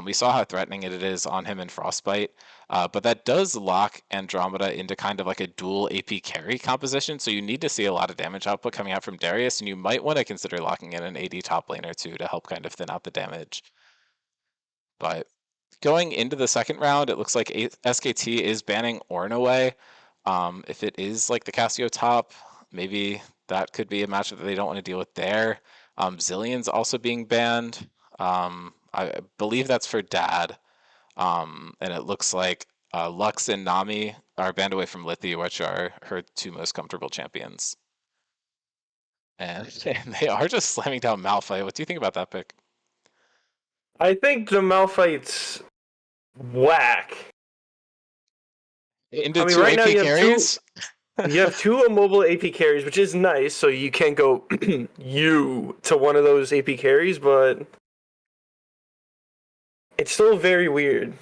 We saw how threatening it is on him in Frostbite, but that does lock Andromeda into kind of like a dual AP carry composition, so you need to see a lot of damage output coming out from Darius, and you might want to consider locking in an AD top laner too to help kind of thin out the damage. But going into the second round, it looks like SKT is banning Ornn away. If it is like the Cassio top, maybe that could be a matchup that they don't want to deal with there. Zillion's also being banned. I believe that's for Dad. And it looks like Lux and Nami are banned away from Lithi, which are her two most comfortable champions. And they are just slamming down Malphite. What do you think about that pick? I think the Malphite's whack. Into two AP carries? You have two immobile AP carries, which is nice, so you can go to one of those AP carries, but it's still very weird.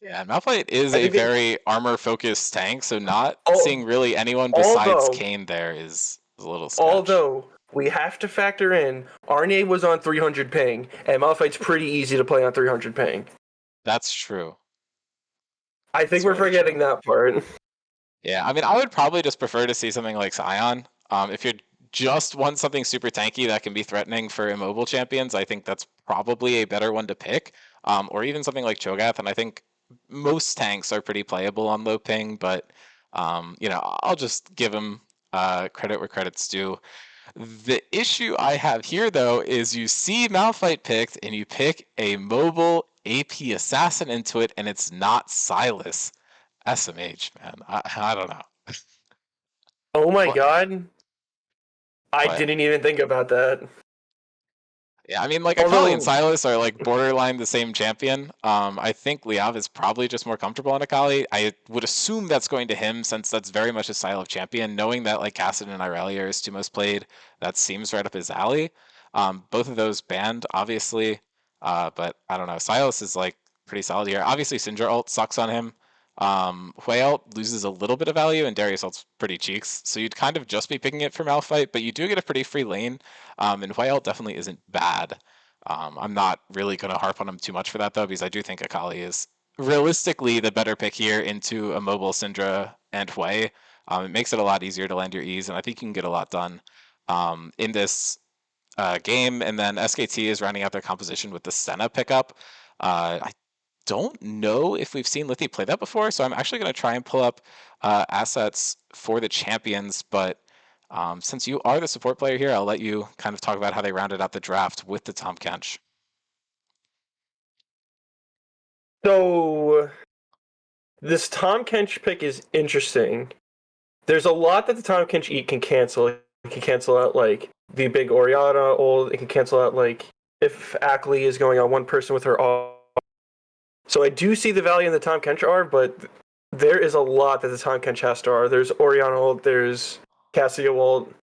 Yeah, Malphite is a very armor-focused tank, so not seeing really anyone besides Kayn there is a little sketch. Although, we have to factor in, Arne was on 300 ping, and Malphite's pretty easy to play on 300 ping. That's true. I think we're forgetting that part. Yeah, I mean, I would probably just prefer to see something like Sion. If you just want something super tanky that can be threatening for immobile champions, I think that's probably a better one to pick. Or even something like Cho'Gath, and I think most tanks are pretty playable on low ping, but I'll just give them credit where credit's due. The issue I have here, though, is you see Malphite picked, and you pick a mobile AP assassin into it, and it's not Silas. SMH, man. I don't know. Oh my god. I didn't even think about that. Yeah, I mean, like Akali and Sylas are like borderline the same champion. I think Liav is probably just more comfortable on Akali. I would assume that's going to him since that's very much his style of champion. Knowing that like Kassadin and Irelia are his two most played, that seems right up his alley. Both of those banned, obviously, but I don't know. Sylas is like pretty solid here. Obviously, Syndra ult sucks on him. Hui ult loses a little bit of value, and Darius ult's pretty cheeks, so you'd kind of just be picking it for Malphite, but you do get a pretty free lane. And Hui ult definitely isn't bad. I'm not really going to harp on him too much for that, though, because I do think Akali is realistically the better pick here into a mobile Syndra and Hui. It makes it a lot easier to land your E's, and I think you can get a lot done in this game. And then SKT is rounding out their composition with the Senna pickup. I don't know if we've seen Lithi play that before, so I'm actually going to try and pull up assets for the champions, but since you are the support player here, I'll let you kind of talk about how they rounded out the draft with the Tahm Kench. So this Tahm Kench pick is interesting. There's a lot that the Tahm Kench can cancel. It can cancel out like the big Orianna ult. It can cancel out like if Akali is going on one person with her ult. So I do see the value in the Tahm Kench R, but there is a lot that the Tahm Kench has to R. There's Orianna ult, there's Cassio ult.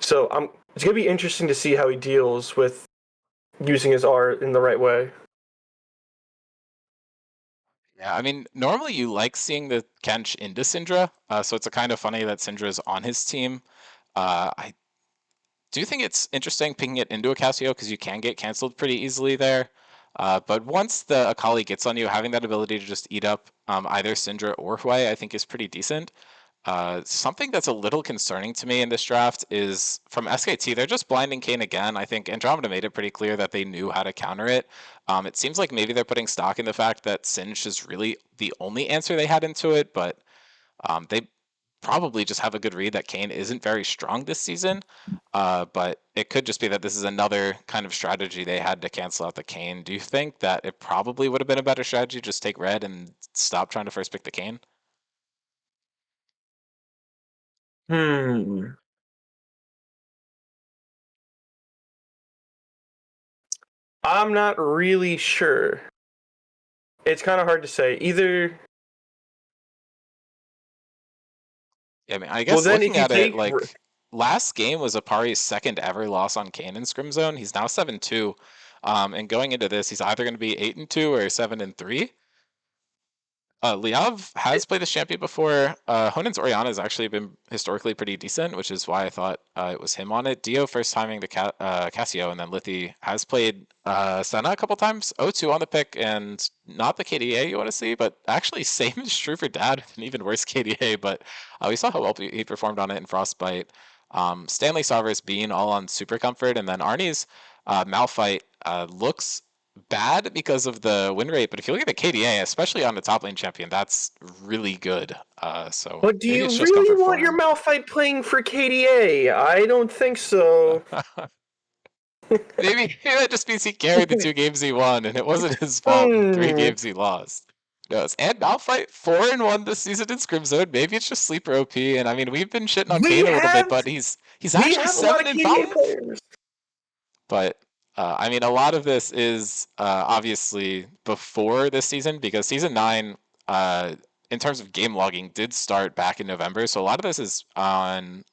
So it's gonna be interesting to see how he deals with using his R in the right way. Yeah, I mean, normally you like seeing the Kench into Syndra, so it's a kind of funny that Syndra is on his team. I do think it's interesting picking it into a Cassio because you can get canceled pretty easily there. But once the Akali gets on you, having that ability to just eat up either Syndra or Hui, I think is pretty decent. Something that's a little concerning to me in this draft is from SKT, they're just blinding Kayn again. I think Andromeda made it pretty clear that they knew how to counter it. It seems like maybe they're putting stock in the fact that Singe is really the only answer they had into it, but they probably just have a good read that Kayn isn't very strong this season. But it could just be that this is another kind of strategy they had to cancel out the Kayn. Do you think that it probably would have been a better strategy just take red and stop trying to first pick the Kayn? I'm not really sure. It's kind of hard to say. Either. Yeah, I mean, I guess looking at it, like last game was Apari's second ever loss on Kayn in Scrim Zone. He's now 7-2, and going into this, he's either going to be 8-2 or 7-3. Liav has played this champion before. Honen's Orianna has actually been historically pretty decent, which is why I thought it was him on it. Dio first timing the Cassio, and then Lithi has played Senna a couple times. 0-2 on the pick, and not the KDA you want to see, but actually same is true for Dad, an even worse KDA, but we saw how well he performed on it in Frostbite. Stanley Sarver's Bean all on Super Comfort, and then Arnie's Malphite looks bad because of the win rate, but if you look at the KDA, especially on the top lane champion, that's really good. So, but do you really want your Malphite playing for KDA? I don't think so. Maybe that just means he carried the 2 games he won, and it wasn't his fault in 3 games he lost. Yes, and Malphite 4-1 this season in Scrim Zone. Maybe it's just sleeper OP, and I mean we've been shitting on Kayn a little bit, but he's actually 7-5. But I mean, a lot of this is obviously before this season because season 9, in terms of game logging, did start back in November. So a lot of this is on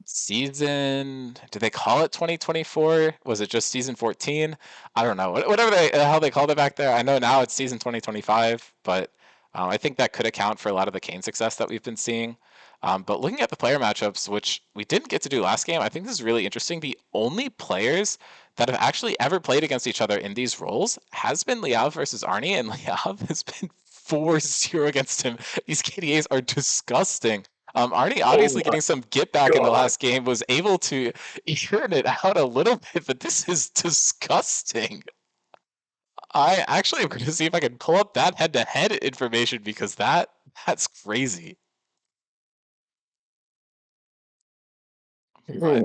season. Did they call it 2024? Was it just season 14? I don't know. Whatever how they called it back there. I know now it's season 2025, but I think that could account for a lot of the Kayn success that we've been seeing. But looking at the player matchups, which we didn't get to do last game, I think this is really interesting. The only players that have actually ever played against each other in these roles has been Liav versus Arnie, and Liav has been 4-0 against him. These KDAs are disgusting. Arnie obviously getting some get back in the last game, was able to even it out a little bit, but this is disgusting. I actually am going to see if I can pull up that head-to-head information because that's crazy. But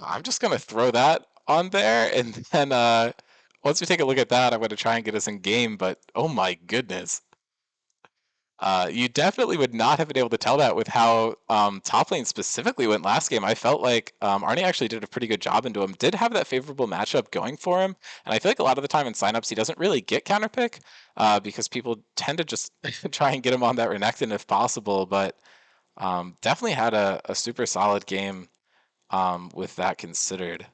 I'm just going to throw that on there, and then once we take a look at that, I'm going to try and get us in game, but oh my goodness. You definitely would not have been able to tell that with how top lane specifically went last game. I felt like Arnie actually did a pretty good job into him. Did have that favorable matchup going for him, and I feel like a lot of the time in signups he doesn't really get counterpick because people tend to just try and get him on that Renekton if possible. But definitely had a super solid game with that considered.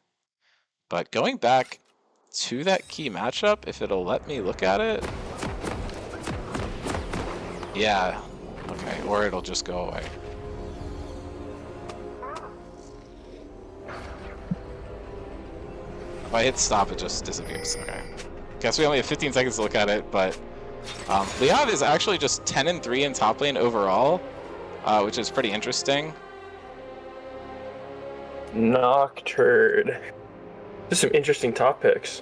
But going back to that key matchup, if it'll let me look at it. Yeah, okay, or it'll just go away. If I hit stop, it just disappears. Okay. Guess we only have 15 seconds to look at it, but Leon is actually just 10-3 in top lane overall, which is pretty interesting. Nocturne. Just some interesting top picks.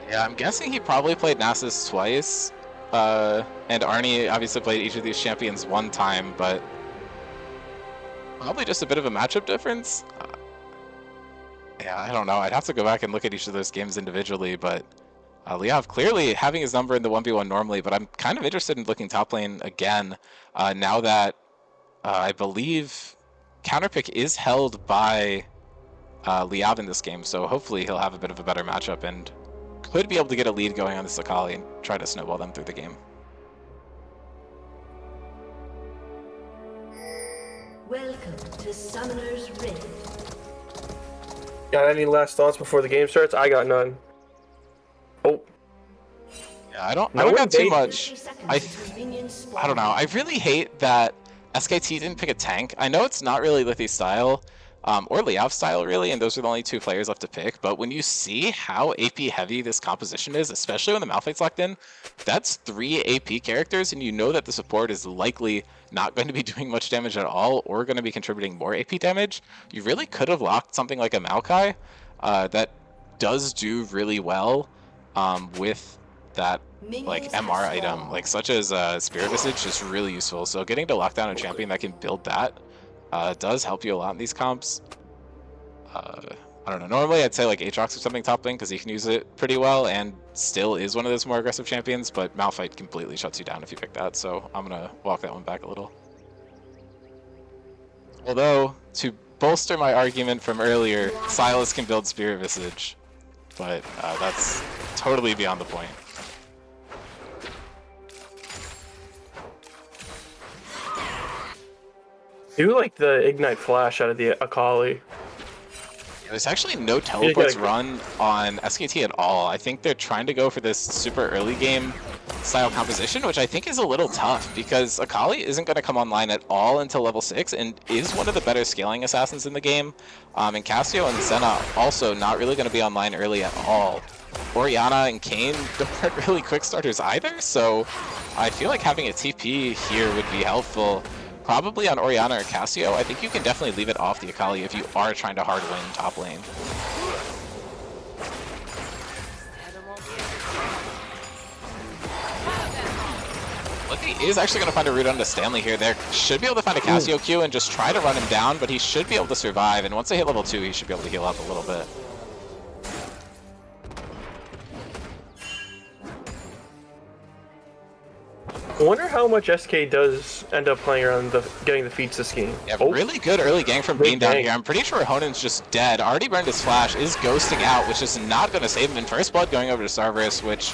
Yeah, I'm guessing he probably played Nasus twice. And Arnie obviously played each of these champions one time, but probably just a bit of a matchup difference. Yeah, I don't know. I'd have to go back and look at each of those games individually, but Liav clearly having his number in the 1v1 normally, but I'm kind of interested in looking top lane again now that I believe counterpick is held by Liav in this game, so hopefully he'll have a bit of a better matchup and could be able to get a lead going on this Akali and try to snowball them through the game. Welcome to Summoner's Rift. Got any last thoughts before the game starts? I got none. Oh. Yeah, I don't got too much. I don't know. I really hate that SKT didn't pick a tank. I know it's not really Lithy's style, or Liav style really, and those are the only two players left to pick, but when you see how AP heavy this composition is, especially when the Malphite's locked in, that's 3 AP characters, and you know that the support is likely not going to be doing much damage at all, or going to be contributing more AP damage. You really could have locked something like a Maokai that does do really well with that like MR item, like such as Spirit Visage is really useful. So getting to lock down a champion that can build that does help you a lot in these comps. I don't know, normally I'd say like Aatrox or something top lane because he can use it pretty well and still is one of those more aggressive champions, but Malphite completely shuts you down if you pick that, so I'm gonna walk that one back a little. Although, to bolster my argument from earlier, Sylas can build Spirit Visage, but that's totally beyond the point. Do like the Ignite Flash out of the Akali. There's actually no teleports run on SKT at all. I think they're trying to go for this super early game style composition, which I think is a little tough because Akali isn't going to come online at all until level 6 and is one of the better scaling assassins in the game. And Cassio and Senna also not really going to be online early at all. Orianna and Kayn aren't really quick starters either, so I feel like having a TP here would be helpful. Probably on Orianna or Cassio. I think you can definitely leave it off the Akali if you are trying to hard win top lane. Lithy is actually going to find a route onto Stanley here. There should be able to find a Cassio Q and just try to run him down, but he should be able to survive. And once they hit level 2, he should be able to heal up a little bit. I wonder how much SK does end up playing around getting the feats this game. Yeah, really good early gank from Bean down here. I'm pretty sure Honen's just dead. Already burned his flash, is ghosting out, which is not going to save him. In first blood going over to Cerberus, which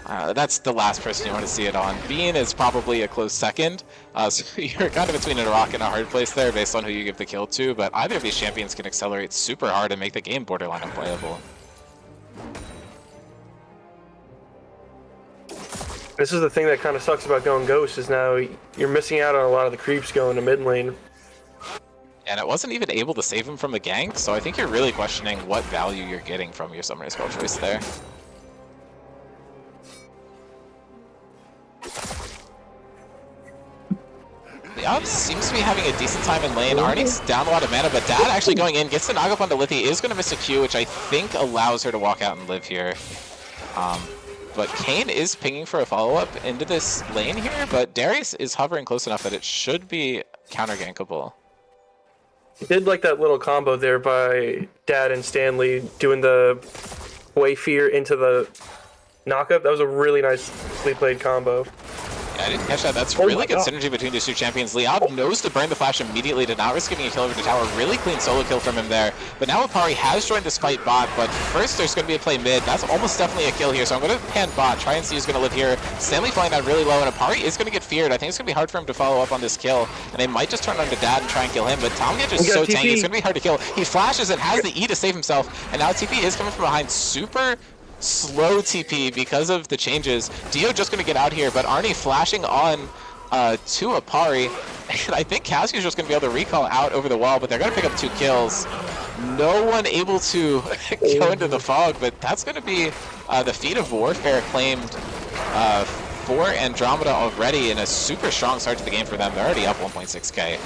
that's the last person you want to see it on. Bean is probably a close second, so you're kind of between a rock and a hard place there based on who you give the kill to, but either of these champions can accelerate super hard and make the game borderline unplayable. This is the thing that kind of sucks about going Ghost, is now you're missing out on a lot of the creeps going to mid lane. And it wasn't even able to save him from a gank, so I think you're really questioning what value you're getting from your summoner spell choice there. Liav seems to be having a decent time in lane. Arnie's down a lot of mana, but Dad actually going in, gets the knock up onto Lithy, is going to miss a Q, which I think allows her to walk out and live here. But Kayn is pinging for a follow-up into this lane here, but Darius is hovering close enough that it should be counter-gankable. Did like that little combo there by Dad and Stanley doing the Wayfear into the knockup. That was a really nicely played combo. I didn't catch that. That's really good synergy between these two champions. Liav knows to burn the flash immediately to not risk giving a kill over the tower. Really clean solo kill from him there. But now Apari has joined this fight bot, but first there's going to be a play mid. That's almost definitely a kill here, so I'm going to pan bot, try and see who's going to live here. Stanley flying down really low, and Apari is going to get feared. I think it's going to be hard for him to follow up on this kill, and they might just turn on to Dad and try and kill him, but Tomgage is so tanky, it's going to be hard to kill. He flashes and has the E to save himself, and now TP is coming from behind. Super slow TP because of the changes. Dio just going to get out here, but Arnie flashing on to Apari, and I think Cassie's just going to be able to recall out over the wall, but they're going to pick up 2 kills. No one able to go into the fog, but that's going to be the feat of warfare claimed for Andromeda already, in a super strong start to the game for them. They're already up 1.6k.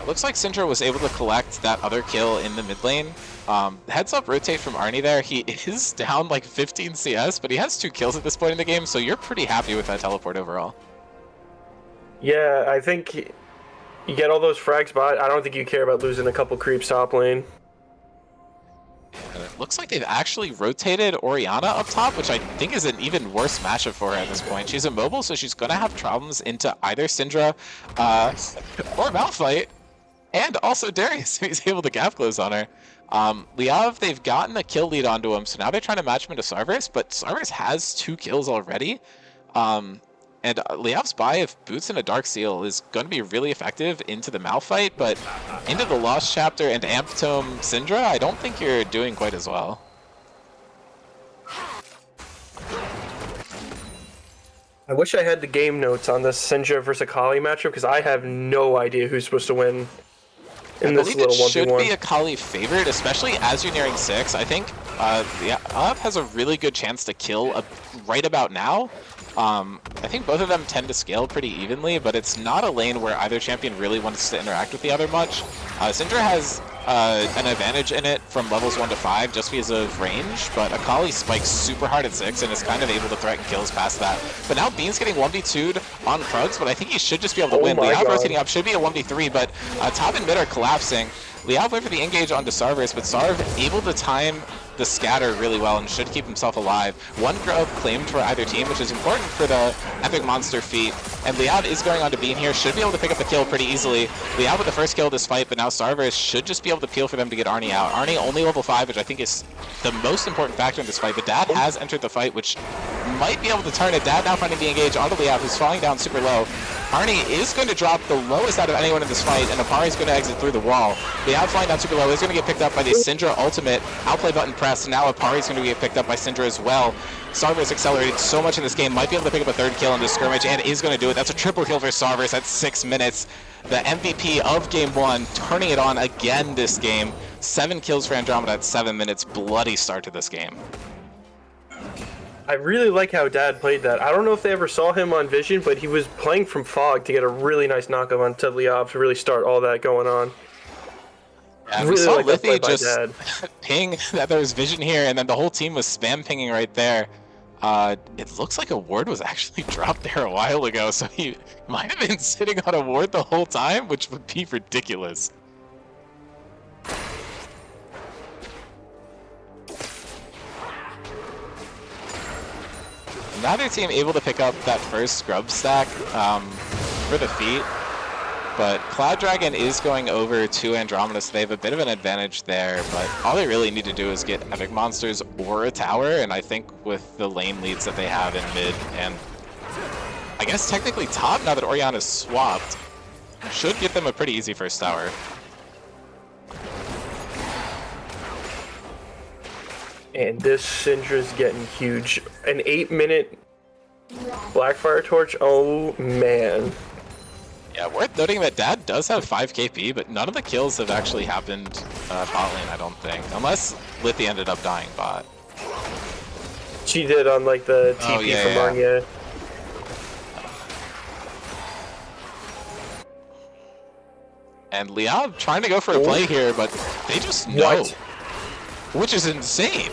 Looks like Syndra was able to collect that other kill in the mid lane. Heads up rotate from Arnie there. He is down like 15 CS, but he has 2 kills at this point in the game, so you're pretty happy with that teleport overall. Yeah, I think you get all those frags bot. I don't think you care about losing a couple creeps top lane. And it looks like they've actually rotated Orianna up top, which I think is an even worse matchup for her at this point. She's immobile, so she's going to have problems into either Syndra or Malphite. And also Darius, who's able to gap close on her. Liav, they've gotten a kill lead onto him, so now they're trying to match him into Sarvis, but Sarvis has 2 kills already. And Liav's buy of Boots and a Dark Seal is going to be really effective into the Malphite, but into the Lost Chapter and Amptome Syndra, I don't think you're doing quite as well. I wish I had the game notes on this Syndra versus Akali matchup, because I have no idea who's supposed to win in this little 1v1. It should be Akali favorite, especially as you're nearing 6. I think Liav has a really good chance to kill right about now. I think both of them tend to scale pretty evenly, but it's not a lane where either champion really wants to interact with the other much. Syndra has an advantage in it from levels 1 to 5 just because of range, but Akali spikes super hard at 6 and is kind of able to threaten kills past that. But now Bean's getting 1v2'd on Krugs, but I think he should just be able to win. Liav rotating up should be a 1v3, but top and mid are collapsing. Liav went for the engage onto Sarvis, but Sarv able to time the scatter really well and should keep himself alive. 1 grub claimed for either team, which is important for the Epic Monster feat. And Liav is going on to Bean here, should be able to pick up the kill pretty easily. Liav with the first kill of this fight, but now Sarvis should just be able to peel for them to get Arnie out. Arnie only level 5, which I think is the most important factor in this fight, but Dad has entered the fight, which might be able to turn it. Dad now finding the engage onto Liav, who's falling down super low. Arnie is going to drop the lowest out of anyone in this fight, and Apari is going to exit through the wall. Liav flying down super low is going to get picked up by the Syndra ultimate. Outplay button pressed, and now Apari is going to get picked up by Syndra as well. Sarvis accelerated so much in this game, might be able to pick up a 3rd kill in this scrimmage, and is going to do it. That's a triple kill for Sarvis at 6 minutes. The MVP of Game 1, turning it on again this game. 7 kills for Andromeda at 7 minutes. Bloody start to this game. I really like how Dad played that. I don't know if they ever saw him on Vision, but he was playing from Fog to get a really nice knockup on Liav to really start all that going on. Yeah, we saw Liffy just ping that there was Vision here, and then the whole team was spam pinging right there. It looks like a ward was actually dropped there a while ago, so he might have been sitting on a ward the whole time, which would be ridiculous. Neither team able to pick up that first scrub stack for the feat, but Cloud Dragon is going over to Andromeda, so they have a bit of an advantage there, but all they really need to do is get Epic Monsters or a tower, and I think with the lane leads that they have in mid, and I guess technically top, now that Orianna's swapped, should get them a pretty easy first tower. And this Syndra's getting huge. An 8-minute Blackfire Torch, oh man. Yeah, worth noting that Dad does have 5 KP, but none of the kills have actually happened bot lane, I don't think. Unless Lithy ended up dying bot. She did on like the TP from Anya. And Liav trying to go for a play here, but they just know. Which is insane.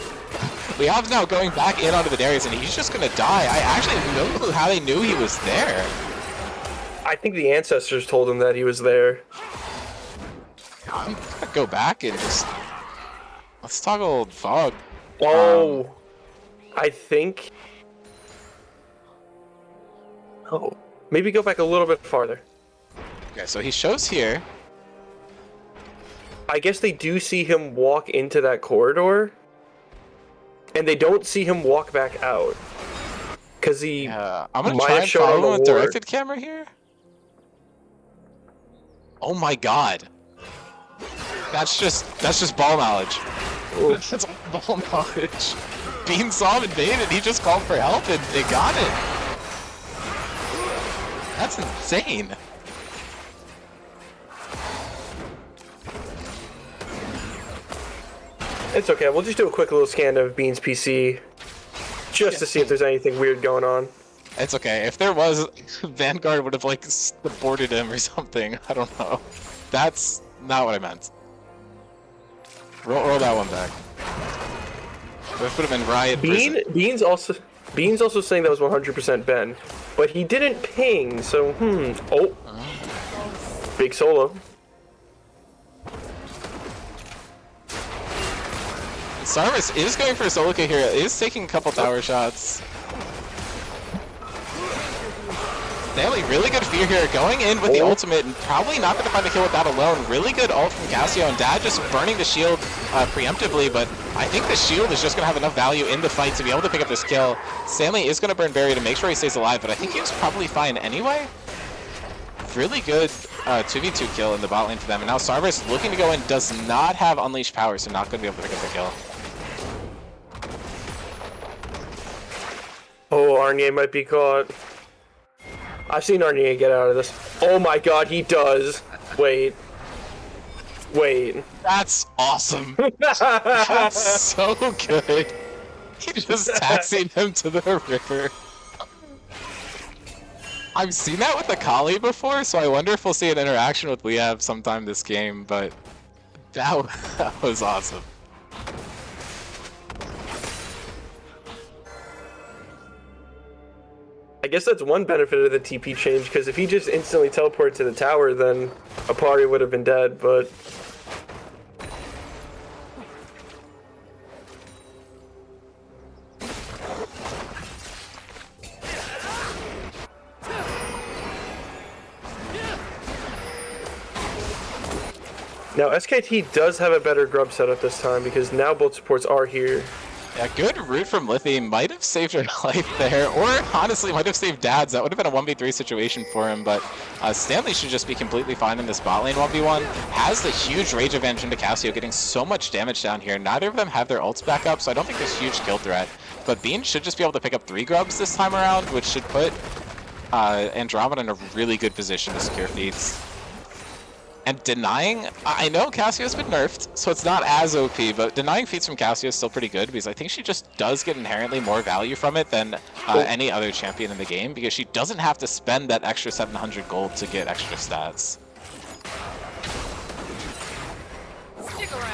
Liav's now going back in onto the Darius, and he's just gonna die. I actually have no clue how they knew he was there. I think the ancestors told him that he was there. I'm gonna go back and just... Let's toggle Fog Oh, I think. Oh, maybe go back a little bit farther. Okay, so he shows here. I guess they do see him walk into that corridor, and they don't see him walk back out. Because he Yeah, I'm gonna might try have and shown on follow the him with ward. directed camera here. Oh my god. That's just ball knowledge. That's all ball knowledge. Bean saw him invaded, he just called for help and they got it. That's insane. It's okay. We'll just do a quick little scan of Bean's PC, just to see if there's anything weird going on. It's okay. If there was, Vanguard would have like boarded him or something. I don't know. That's not what I meant. Roll that one back. This would have been Riot. Bean's also saying that was 100% Ben, but he didn't ping. So Oh, big solo. Sarvis is going for a solo kill here. Is taking a couple tower shots. Stanley, really good fear here. Going in with the ultimate and probably not going to find a kill with that alone. Really good ult from Cassio and Dad just burning the shield preemptively, but I think the shield is just going to have enough value in the fight to be able to pick up this kill. Stanley is going to burn Barry to make sure he stays alive, but I think he was probably fine anyway. Really good 2v2 kill in the bot lane for them. And now Sarvis looking to go in, does not have unleashed power, so not going to be able to pick up the kill. Oh, Arnier might be caught. I've seen Arnier get out of this. Oh my god, he does. Wait. That's awesome. That's so good. He just taxied him to the river. I've seen that with Akali before, so I wonder if we'll see an interaction with Liab sometime this game, but that was awesome. I guess that's one benefit of the TP change, because if he just instantly teleported to the tower, then Apari would have been dead, but... Now, SKT does have a better grub setup this time, because now both supports are here. Yeah, good root from Lithy. Might have saved her life there, or honestly might have saved Dad's. That would have been a 1v3 situation for him, but Stanley should just be completely fine in this bot lane 1v1. Has the huge rage advantage into Cassio, getting so much damage down here. Neither of them have their ults back up, so I don't think there's huge kill threat. But Bean should just be able to pick up 3 grubs this time around, which should put Andromeda in a really good position to secure feeds. And denying, I know Cassio's been nerfed, so it's not as OP, but denying feats from Cassio is still pretty good, because I think she just does get inherently more value from it than any other champion in the game, because she doesn't have to spend that extra 700 gold to get extra stats. Stick around.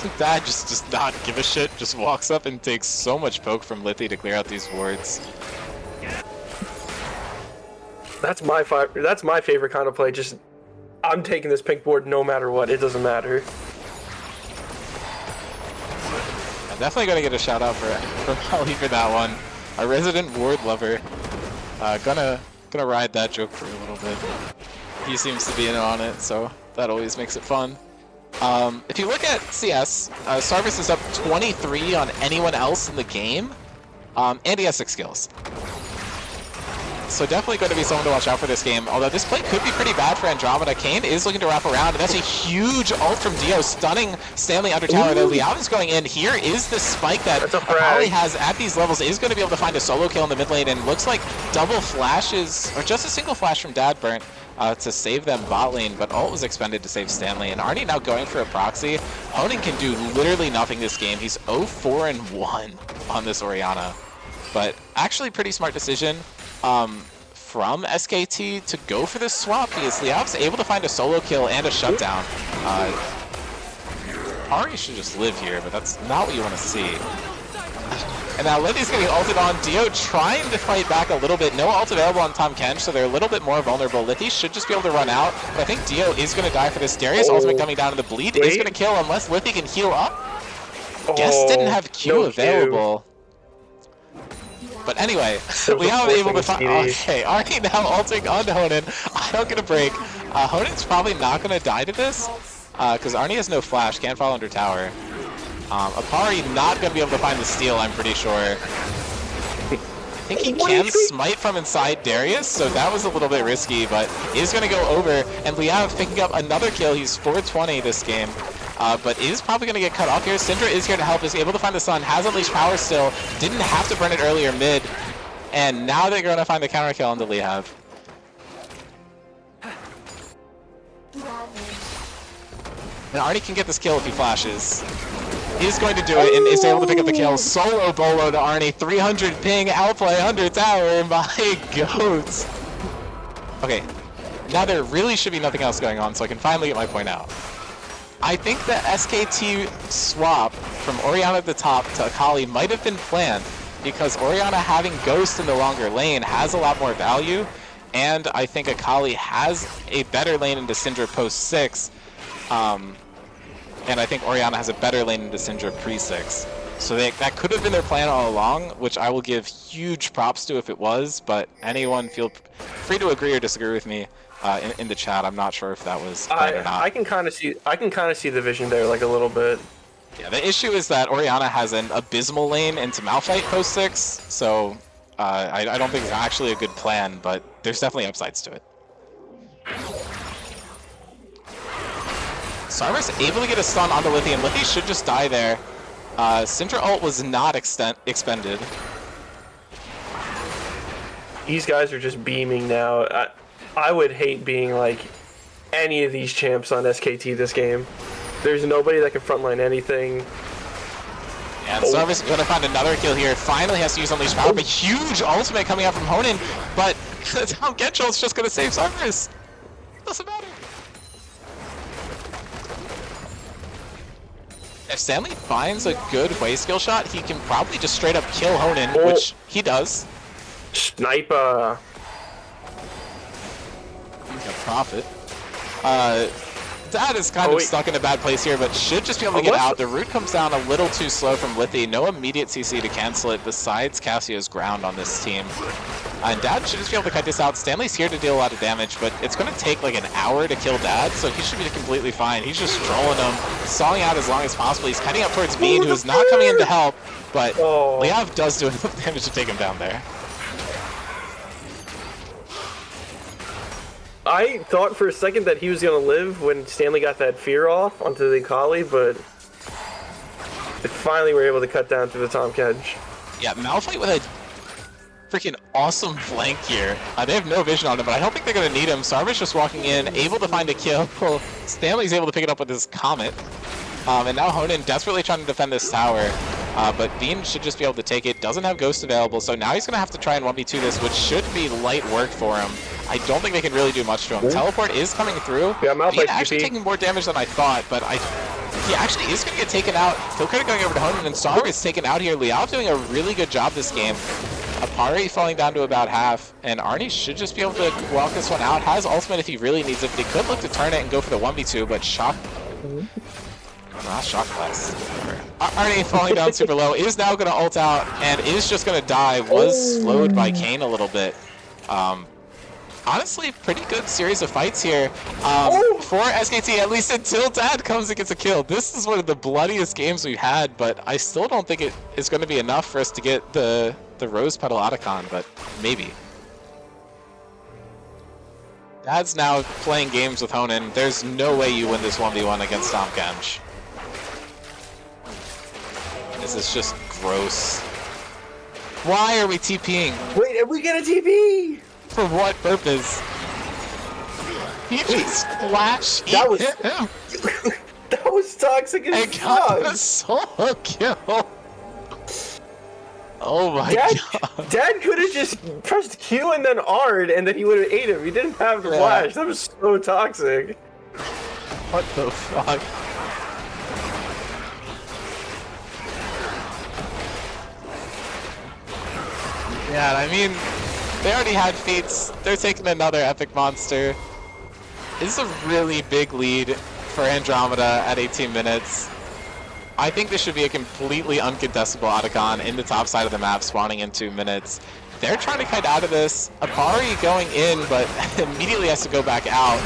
And Dad just does not give a shit, just walks up and takes so much poke from Lithy to clear out these wards. That's my favorite kind of play. Just, I'm taking this pink board no matter what. It doesn't matter. I'm definitely gonna get a shout out from Holly for that one. A resident ward lover. Gonna ride that joke for a little bit. He seems to be in on it, so that always makes it fun. If you look at CS, Sarvis is up 23 on anyone else in the game, and he has 6 kills. So definitely going to be someone to watch out for this game, although this play could be pretty bad for Andromeda. Kane is looking to wrap around, and that's a huge ult from Dio, stunning Stanley under tower, though Liao is going in. Here is the spike that Apolly has at these levels, is going to be able to find a solo kill in the mid lane, and looks like double flashes, or just a single flash from Dad burnt to save them bot lane, but ult was expended to save Stanley, and Arnie now going for a proxy. Honing can do literally nothing this game. He's 0-4-1 on this Orianna, but actually pretty smart decision from SKT to go for this swap, because Liav's able to find a solo kill and a shutdown. Ari should just live here, but that's not what you want to see. And now Lily's getting ulted on. Dio trying to fight back a little bit. No ult available on Tahm Kench, so they're a little bit more vulnerable. Lithy should just be able to run out, but I think Dio is going to die for this. Darius ultimate coming down, and the bleed is going to kill unless Lithy can heal up. Guess didn't have Q available. But anyway, we are able to find. Okay, Arnie now ulting on Honan. I don't get a break. Honan's probably not going to die to this because Arnie has no flash, can't fall under tower. Apari not going to be able to find the steal, I'm pretty sure. I think he can smite from inside Darius, so that was a little bit risky, but is going to go over. And Liav picking up another kill. He's 420 this game. But is probably going to get cut off here. Syndra is here to help, is able to find the sun, has unleashed power still, didn't have to burn it earlier mid, and now they're going to find the counter kill on the Liav. And Arnie can get this kill if he flashes. He's going to do it and is able to pick up the kill. Solo bolo to Arnie, 300 ping, outplay under tower, my goats. Okay, now there really should be nothing else going on, so I can finally get my point out. I think the SKT swap from Orianna at the top to Akali might have been planned because Orianna having Ghost in the longer lane has a lot more value, and I think Akali has a better lane into Syndra post 6, and I think Orianna has a better lane into Syndra pre-6. So that could have been their plan all along, which I will give huge props to if it was, but anyone feel free to agree or disagree with me. In the chat, I'm not sure if that was right or not. I can kind of see the vision there, like a little bit. Yeah, the issue is that Orianna has an abysmal lane into Malphite post 6, so I don't think it's actually a good plan, but there's definitely upsides to it. Sarver's able to get a stun onto Lithy, and Lithy should just die there. Syndra ult was not expended. These guys are just beaming now. I would hate being like any of these champs on SKT this game. There's nobody that can frontline anything. Yeah, and Sarvis is going to find another kill here. Finally has to use Unleashed Power, but huge ultimate coming out from Honan. But Tahm Kench is just going to save Sarvis. Doesn't matter. If Stanley finds a good way skill shot, he can probably just straight up kill Honan, which he does. Sniper. A profit. Dad is kind of stuck in a bad place here, but should just be able to get out. The root comes down a little too slow from Lithy. No immediate CC to cancel it besides Cassio's ground on this team. And Dad should just be able to cut this out. Stanley's here to deal a lot of damage, but it's going to take like an hour to kill Dad, so he should be completely fine. He's just trolling him, sawing out as long as possible. He's cutting up towards Bean, who is not coming in to help, but Liav does do enough damage to take him down there. I thought for a second that he was going to live when Stanley got that fear off onto the Akali, but they finally were able to cut down to the Tahm Kench. Yeah, Malphite with a freaking awesome flank here. They have no vision on him, but I don't think they're going to need him. Sarvis just walking in, able to find a kill. Stanley's able to pick it up with his Comet. And now Honan desperately trying to defend this tower. But Bean should just be able to take it. Doesn't have Ghost available, so now he's going to have to try and 1v2 this, which should be light work for him. I don't think they can really do much to him. Teleport is coming through. Yeah, Bean actually taking more damage than I thought, but he actually is going to get taken out. Kill Critic going over to Honan, and Sarv is taken out here. Liao doing a really good job this game. Apari falling down to about half, and Arnie should just be able to walk this one out. Has ultimate if he really needs it, but he could look to turn it and go for the 1v2, but shock... Not shock blast. Arnie falling down super low, is now going to ult out, and is just going to die. Was slowed by Kayn a little bit. Honestly, pretty good series of fights here for SKT, at least until Dad comes and gets a kill. This is one of the bloodiest games we've had, but I still don't think it is going to be enough for us to get the Rose Petal Otacon, but maybe. Dad's now playing games with Honan. There's no way you win this 1v1 against Tahm Kench. This is just gross. Why are we TPing? Wait, are we gonna TP? For what purpose? He just flashed that was him. That was toxic as fuck. Got a solo kill. Oh my god. Dad could have just pressed Q and then R'd and then he would have ate him. He didn't have the flash. That was so toxic. What the fuck? Yeah, I mean, they already had feats. They're taking another epic monster. This is a really big lead for Andromeda at 18 minutes. I think this should be a completely uncontestable Otacon in the top side of the map, spawning in 2 minutes. They're trying to kite out of this. Apari going in, but immediately has to go back out.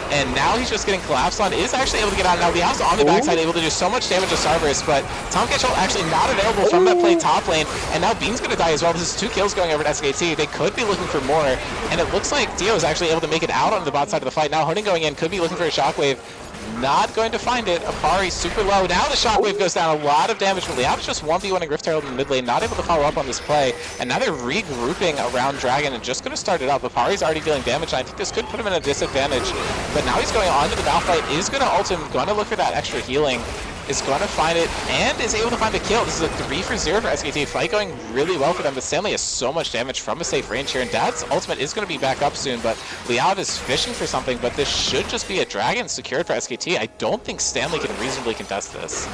And now he's just getting collapsed on. Is actually able to get out. Now Liao's on the backside, able to do so much damage to Cerberus, but Tom Ketchel actually not available from that play top lane. And now Bean's going to die as well. This is 2 kills going over to SKT. They could be looking for more. And it looks like Dio is actually able to make it out on the bot side of the fight. Now Honing going in, could be looking for a shockwave. Not going to find it. Apari super low. Now the shockwave goes down. A lot of damage, but Liao's just 1v1ing Rift Herald in the mid lane. Not able to follow up on this play. And now they're regrouping around Dragon and just going to start it up. Apari's already dealing damage. And I think this could put him in a disadvantage. But now he's going on to the Malphite. Is going to ult him. Going to look for that extra healing. Is going to find it and is able to find the kill. This is a 3 for 0 for SKT. Fight going really well for them, but Stanley has so much damage from a safe range here, and Dad's ultimate is going to be back up soon, but Liao is fishing for something, but this should just be a dragon secured for SKT. I don't think Stanley can reasonably contest this.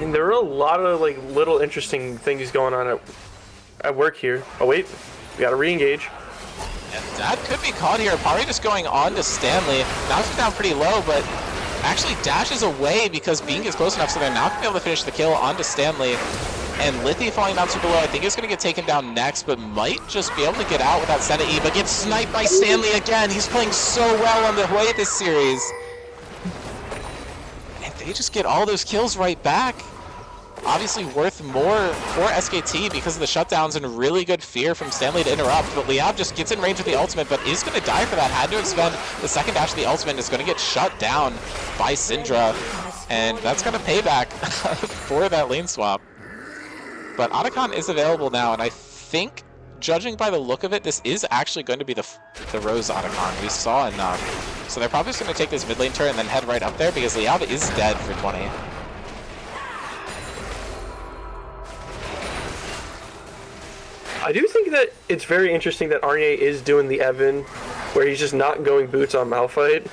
And there are a lot of like little interesting things going on at work here. Oh wait, we gotta re-engage. And that could be caught here. Apari just going on to Stanley. Knocks him down pretty low, but actually dashes away because Bean gets close enough, so they're not going to be able to finish the kill onto Stanley. And Lithy falling down super low. I think he's going to get taken down next, but might just be able to get out without Senna E, but gets sniped by Stanley again. He's playing so well on the way this series. And they just get all those kills right back. Obviously worth more for SKT because of the shutdowns and really good fear from Stanley to interrupt, but Liao just gets in range with the ultimate, but is going to die for that. Had to expend the second dash of the ultimate, is going to get shut down by Syndra, and that's going to pay back for that lane swap. But Otacon is available now, and I think, judging by the look of it, this is actually going to be the Rose Otacon. We saw enough. So they're probably just going to take this mid lane turn and then head right up there because Liao is dead for 20. I do think that it's very interesting that Arnie is doing the Evan, where he's just not going boots on Malphite.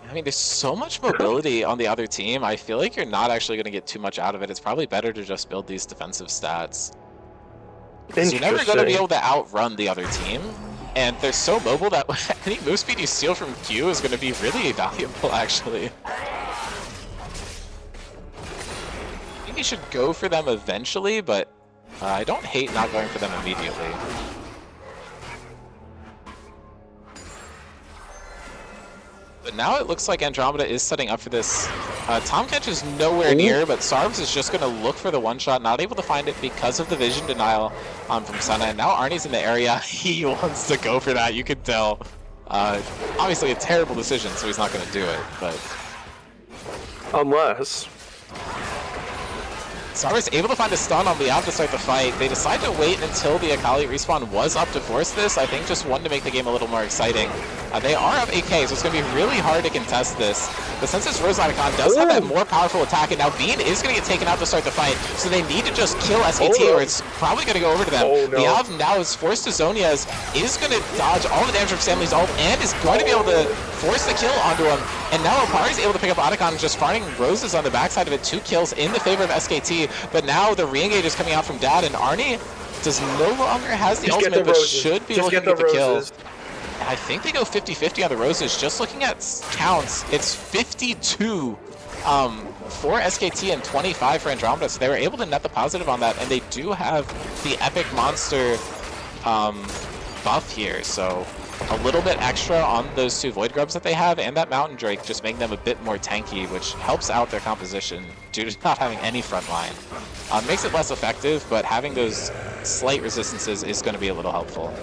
I mean, there's so much mobility on the other team. I feel like you're not actually going to get too much out of it. It's probably better to just build these defensive stats. So you're never going to be able to outrun the other team. And they're so mobile that any move speed you steal from Q is going to be really valuable, actually. I think you should go for them eventually, but I don't hate not going for them immediately. But now it looks like Andromeda is setting up for this. Tom Ketch is nowhere near, but Sarves is just going to look for the one-shot, not able to find it because of the vision denial from Senna. And now Arnie's in the area. He wants to go for that, you can tell. Obviously a terrible decision, so he's not going to do it, but... Unless... Sarver's able to find a stun on Liao to start the fight. They decide to wait until the Akali respawn was up to force this. I think just one to make the game a little more exciting. They are up 8k, so it's going to be really hard to contest this. But since this Rose Otacon does have that more powerful attack, and now Bean is going to get taken out to start the fight, so they need to just kill SKT, or it's probably going to go over to them. Liao now is forced to Zonia's, is going to dodge all the damage from Stanley's ult, and is going to be able to force the kill onto him. And now Apari's able to pick up Otacon, just farming Roses on the backside of it. 2 kills in the favor of SKT, but now the re-engage is coming out from Dad, and Arnie does no longer has the ultimate, but should be looking to get the kill. I think they go 50-50 on the Roses. Just looking at counts, it's 52 for SKT and 25 for Andromeda, so they were able to net the positive on that, and they do have the epic monster buff here, so a little bit extra on those 2 Void Grubs that they have, and that Mountain Drake, just making them a bit more tanky, which helps out their composition due to not having any front line. Makes it less effective, but having those slight resistances is going to be a little helpful.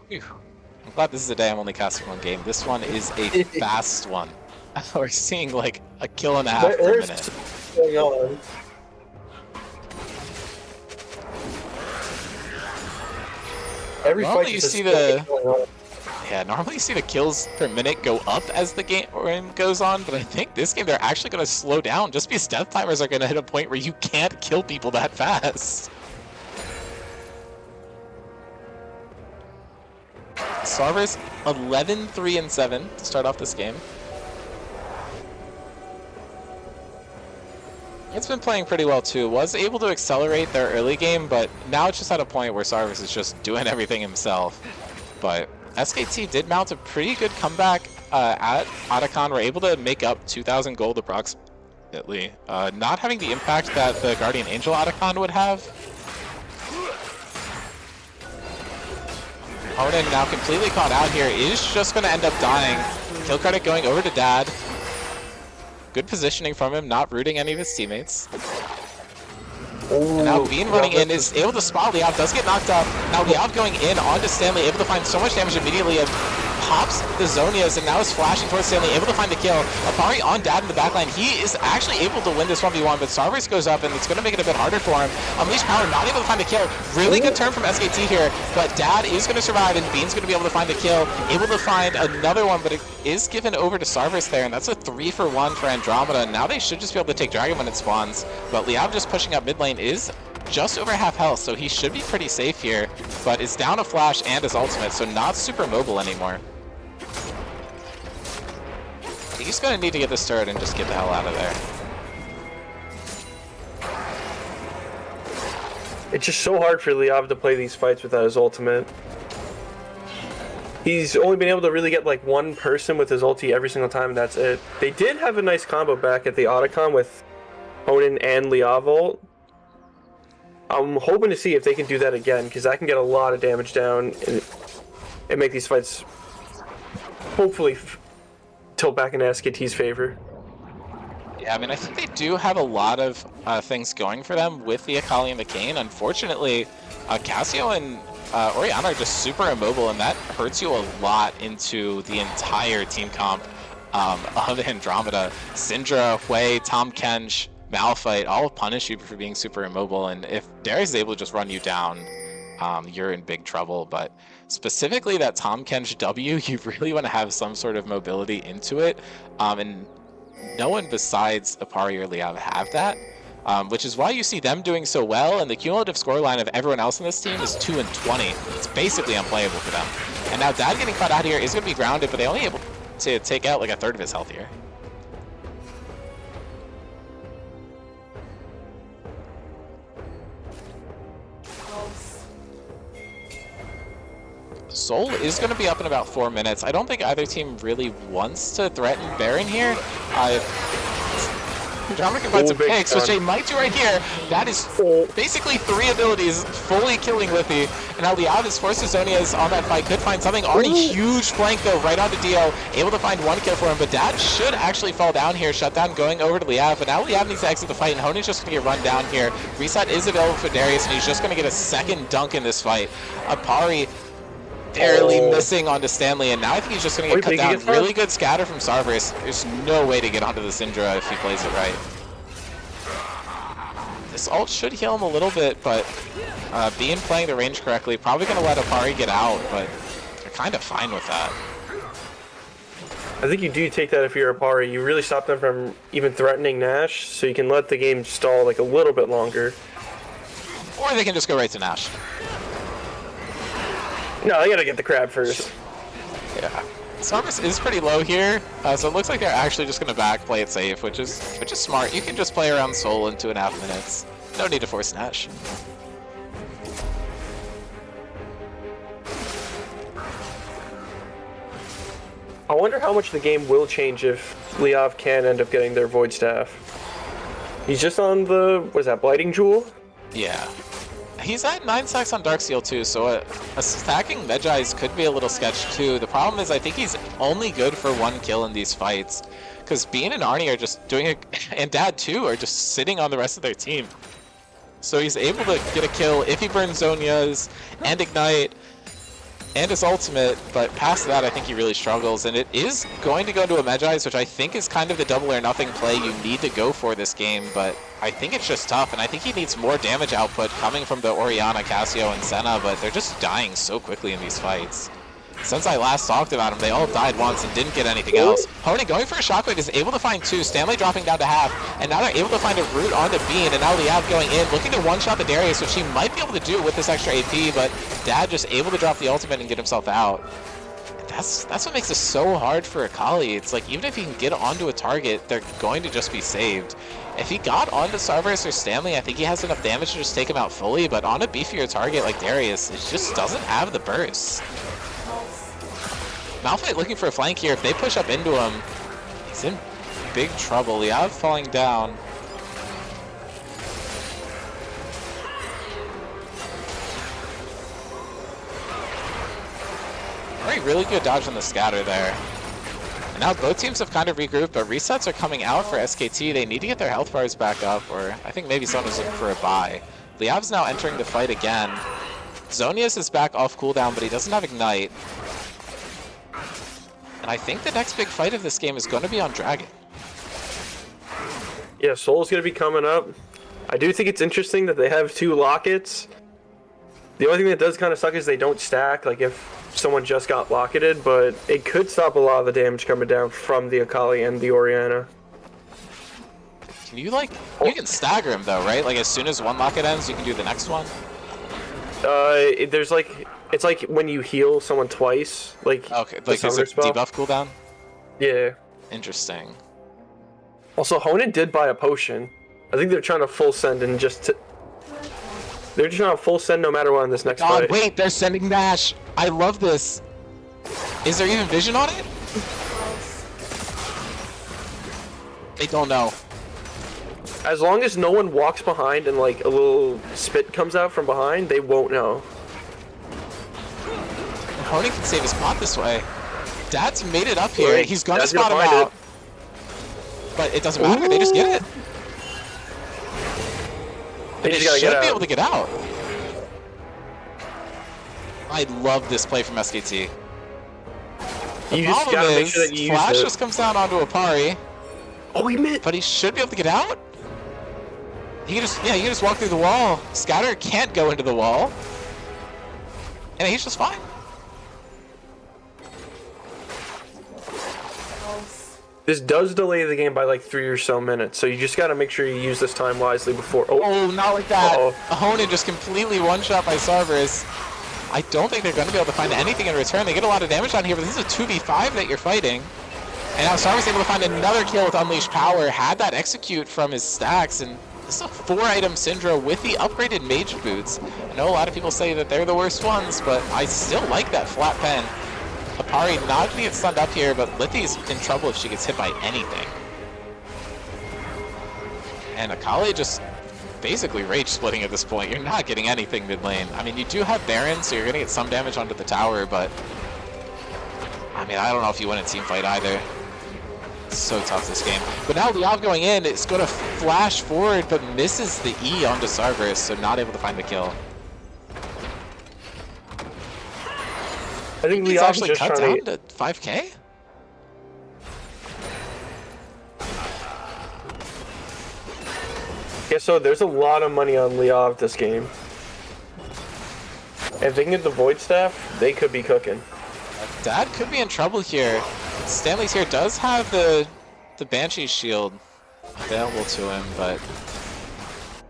Whew. I'm glad this is a day I'm only casting 1 game. This one is a fast one. We're seeing like a kill and a half per minute. Going on. Normally you see normally you see the kills per minute go up as the game goes on, but I think this game they're actually going to slow down just because death timers are going to hit a point where you can't kill people that fast. Sarver's 11-3-7 to start off this game. It's been playing pretty well too. Was able to accelerate their early game, but now it's just at a point where Sarvis is just doing everything himself. But SKT did mount a pretty good comeback at Otacon. We're able to make up 2,000 gold approximately. Not having the impact that the Guardian Angel Otacon would have. Honan now completely caught out here, is just going to end up dying. Kill credit going over to Dad. Good positioning from him, not rooting any of his teammates. And now Bean running in is able to spot Liav, does get knocked up. Now Liav going in onto Stanley, able to find so much damage immediately. Pops the Zonias and now is flashing towards Stanley, able to find the kill. Apari on Dad in the backline. He is actually able to win this 1v1, but Sarvis goes up and it's going to make it a bit harder for him. Unleash Power not able to find the kill. Really good turn from SKT here, but Dad is going to survive and Bean's going to be able to find the kill. Able to find another one, but it is given over to Sarvis there, and that's a 3-for-1 for Andromeda. Now they should just be able to take Dragon when it spawns, but Liav just pushing up mid lane is just over half health, so he should be pretty safe here, but is down a flash and his ultimate, so not super mobile anymore. He's going to need to get this turret and just get the hell out of there. It's just so hard for Liav to play these fights without his ultimate. He's only been able to really get like one person with his ulti every single time, and that's it. They did have a nice combo back at the Otacon with Honan and Liav ult. I'm hoping to see if they can do that again, because that can get a lot of damage down and make these fights hopefully tilt back in SKT's favor. Yeah, I mean, I think they do have a lot of things going for them with the Akali and the Kayn. Unfortunately, Cassio and Orianna are just super immobile, and that hurts you a lot into the entire team comp of Andromeda. Syndra, Hui, Tahm Kench, Malphite all punish you for being super immobile, and if Darius is able to just run you down, you're in big trouble. But specifically that Tahm Kench W, you really want to have some sort of mobility into it, and no one besides Apari or Liav have that, which is why you see them doing so well, and the cumulative scoreline of everyone else in this team is 2-20. It's basically unplayable for them. And now Dad getting caught out here is going to be grounded, but they only able to take out like a third of his health here. Soul is going to be up in about 4 minutes. I don't think either team really wants to threaten Baron here. Andromeda can find some picks, which they might do right here. That is basically 3 abilities fully killing Liffy. And now Liav is forced to Zonias on that fight. Could find something. Already huge flank though, right onto Dio. Able to find 1 kill for him, but Dad should actually fall down here. Shutdown going over to Liav, but now Liav needs to exit the fight, and Honan's just going to get run down here. Reset is available for Darius, and he's just going to get a second dunk in this fight. Apari barely missing onto Stanley, and now I think he's just going to get cut down. Really good scatter from Sarvis. There's no way to get onto the Syndra if he plays it right. This ult should heal him a little bit, but Bean playing the range correctly, probably going to let Apari get out, but they're kind of fine with that. I think you do take that if you're Apari. You really stop them from even threatening Nash, so you can let the game stall like a little bit longer. Or they can just go right to Nash. No, they gotta get the crab first. Yeah. Sarvis is pretty low here, so it looks like they're actually just going to back play it safe, which is smart. You can just play around Soul in 2.5 minutes. No need to force Nash. I wonder how much the game will change if Liav can end up getting their Void Staff. He's just on the, what is that, Blighting Jewel? Yeah. He's at 9 stacks on Darksteel too, so a stacking Medjai's could be a little sketch too. The problem is I think he's only good for 1 kill in these fights, because Bean and Arnie are just doing it, and Dad too, are just sitting on the rest of their team. So he's able to get a kill if he burns Zonias and Ignite and his ultimate, but past that I think he really struggles, and it is going to go to a Medjai's, which I think is kind of the double or nothing play you need to go for this game, but I think it's just tough, and I think he needs more damage output coming from the Orianna, Cassio, and Senna, but they're just dying so quickly in these fights. Since I last talked about them, they all died once and didn't get anything else. Honing going for a shockwave is able to find 2. Stanley dropping down to half, and now they're able to find a root onto Bean, and now Liav going in, looking to one-shot the Darius, which he might be able to do with this extra AP, but Dad just able to drop the ultimate and get himself out. That's what makes this so hard for Akali. It's like, even if he can get onto a target, they're going to just be saved. If he got onto Cerberus or Stanley, I think he has enough damage to just take him out fully, but on a beefier target like Darius, it just doesn't have the burst. Malphite looking for a flank here. If they push up into him, he's in big trouble. Liav falling down. Really good dodge on the scatter there. And now both teams have kind of regrouped, but resets are coming out for SKT. They need to get their health bars back up, or I think maybe someone was looking for a buy. Liav's now entering the fight again. Zonius is back off cooldown, but he doesn't have Ignite. And I think the next big fight of this game is going to be on Dragon. Yeah, Soul's going to be coming up. I do think it's interesting that they have 2 lockets. The only thing that does kind of suck is they don't stack, like if someone just got locketed, but it could stop a lot of the damage coming down from the Akali and the Orianna. Can you you can stagger him though, right? Like as soon as one locket ends, you can do the next one? There's it's like when you heal someone twice, like okay, like is it debuff cooldown? Yeah. Interesting. Also, Honan did buy a potion. I think they're trying to full send and they're just trying to full send no matter what in this next fight. Wait, they're sending Dash. I love this. Is there even vision on it? They don't know. As long as no one walks behind and like a little spit comes out from behind, they won't know. Honing can save his spot this way. Dad's made it up here. He's gonna Dad's spot him out. But it doesn't matter. They just get it. They should be able to get out. I love this play from SKT. You just gotta make sure that you use Flash just comes down onto Apari. Oh, he missed. But he should be able to get out. He can just walk through the wall. Scatter can't go into the wall. And he's just fine. This does delay the game by like 3 or so minutes, so you just gotta make sure you use this time wisely before. Oh, not like that. Honan just completely one-shot by Cerberus. I don't think they're going to be able to find anything in return. They get a lot of damage on here, but this is a 2v5 that you're fighting. And now Cerberus able to find another kill with Unleashed Power. Had that execute from his stacks, and this is a 4-item Syndra with the upgraded Mage Boots. I know a lot of people say that they're the worst ones, but I still like that flat pen. Apari not going to get stunned up here, but Lithi's in trouble if she gets hit by anything. And Akali just basically rage splitting at this point. You're not getting anything mid lane. I mean, you do have Baron, so you're going to get some damage onto the tower, but I mean, I don't know if you win a team fight either. It's so tough this game. But now Liav going in, it's going to flash forward, but misses the E onto Cerberus, so not able to find the kill. I think he's Liav's actually just cut trying down to 5k? Yeah, so there's a lot of money on Liav this game. If they can get the Void Staff, they could be cooking. Dad could be in trouble here. Stanley's here does have the Banshee shield available to him, but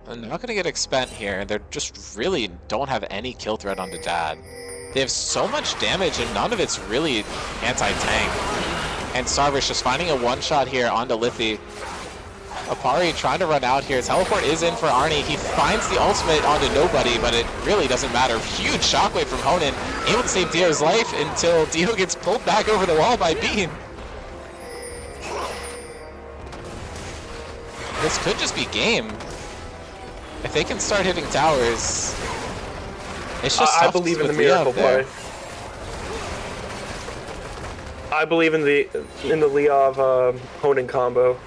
they're not going to get expent here. They just really don't have any kill threat onto Dad. They have so much damage and none of it's really anti-tank. And Cerberus just finding a one-shot here onto Lithi. Apari trying to run out here. Teleport is in for Arnie. He finds the ultimate onto nobody, but it really doesn't matter. Huge shockwave from Honan. Able to save Dio's life until Dio gets pulled back over the wall by Bean. This could just be game. If they can start hitting towers, it's just I believe in the miracle play. I believe in the Liav Honan combo.